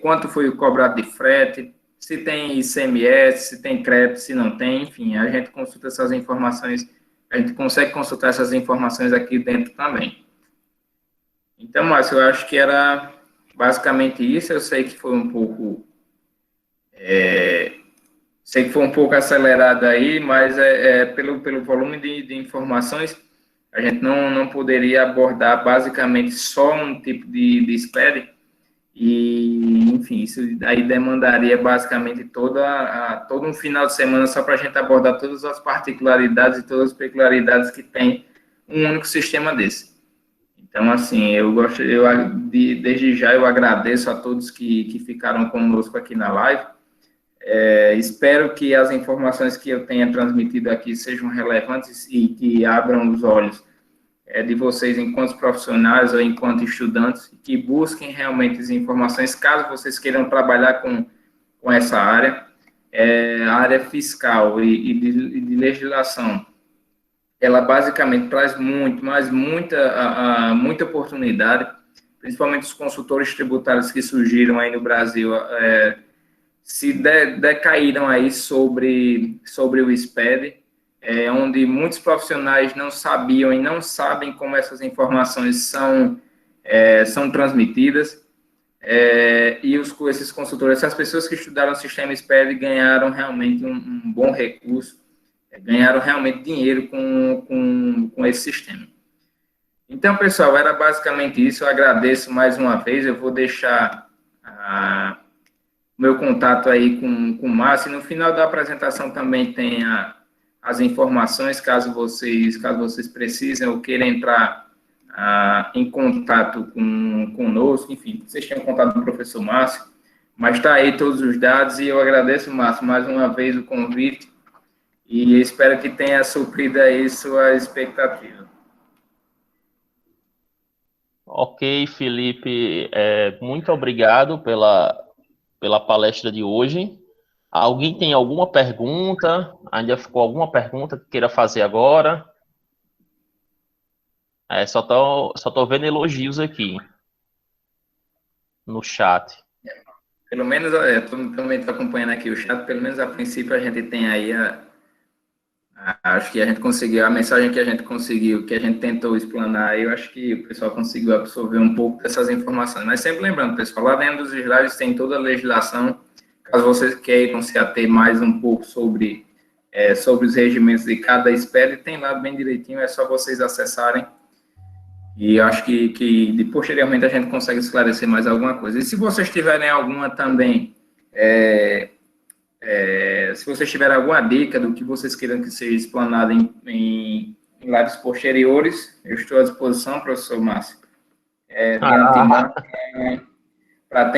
quanto foi o cobrado de frete, se tem ICMS, se tem crédito, se não tem, enfim, a gente consulta essas informações, a gente consegue consultar essas informações aqui dentro também. Então, Márcio, eu acho que era basicamente isso. Eu sei que foi um pouco acelerado aí, mas pelo volume de informações, a gente não poderia abordar basicamente só um tipo de SPED, e, enfim, isso aí demandaria basicamente todo um final de semana só para a gente abordar todas as particularidades e todas as peculiaridades que tem um único sistema desse. Então, assim, desde já eu agradeço a todos que ficaram conosco aqui na live. Espero que as informações que eu tenha transmitido aqui sejam relevantes e que abram os olhos de vocês enquanto profissionais ou enquanto estudantes, que busquem realmente as informações, caso vocês queiram trabalhar com essa área. A área fiscal e de legislação, ela basicamente traz muita oportunidade, principalmente os consultores tributários que surgiram aí no Brasil, se decaíram aí sobre o SPED, onde muitos profissionais não sabiam e não sabem como essas informações são transmitidas, e esses consultores, essas pessoas que estudaram o sistema SPED ganharam realmente um bom recurso, ganharam realmente dinheiro com esse sistema. Então, pessoal, era basicamente isso. Eu agradeço mais uma vez. Eu vou deixar o meu contato aí com o Márcio. No final da apresentação também tem as informações, caso vocês precisem ou queiram entrar em contato conosco. Enfim, vocês têm o contato do professor Márcio. Mas está aí todos os dados e eu agradeço, Márcio, mais uma vez o convite e espero que tenha suprido aí sua expectativa. Ok, Felipe, muito obrigado pela palestra de hoje. Alguém tem alguma pergunta? Ainda ficou alguma pergunta que queira fazer agora? Só tô vendo elogios aqui no chat. Pelo menos, também estou acompanhando aqui o chat, pelo menos a princípio a gente tem aí acho que a gente conseguiu, a mensagem que a gente conseguiu, que a gente tentou explanar, eu acho que o pessoal conseguiu absorver um pouco dessas informações. Mas sempre lembrando, pessoal, lá dentro dos slides tem toda a legislação, caso vocês queiram se ater mais um pouco sobre os regimentos de cada espécie, tem lá bem direitinho, é só vocês acessarem. E eu acho que posteriormente a gente consegue esclarecer mais alguma coisa. E se vocês tiverem alguma também, se vocês tiverem alguma dica do que vocês queiram que seja explanado em lives posteriores, eu estou à disposição, professor Márcio, de antemão, para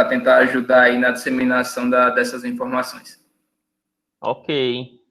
tentar ajudar aí na disseminação dessas informações. Ok.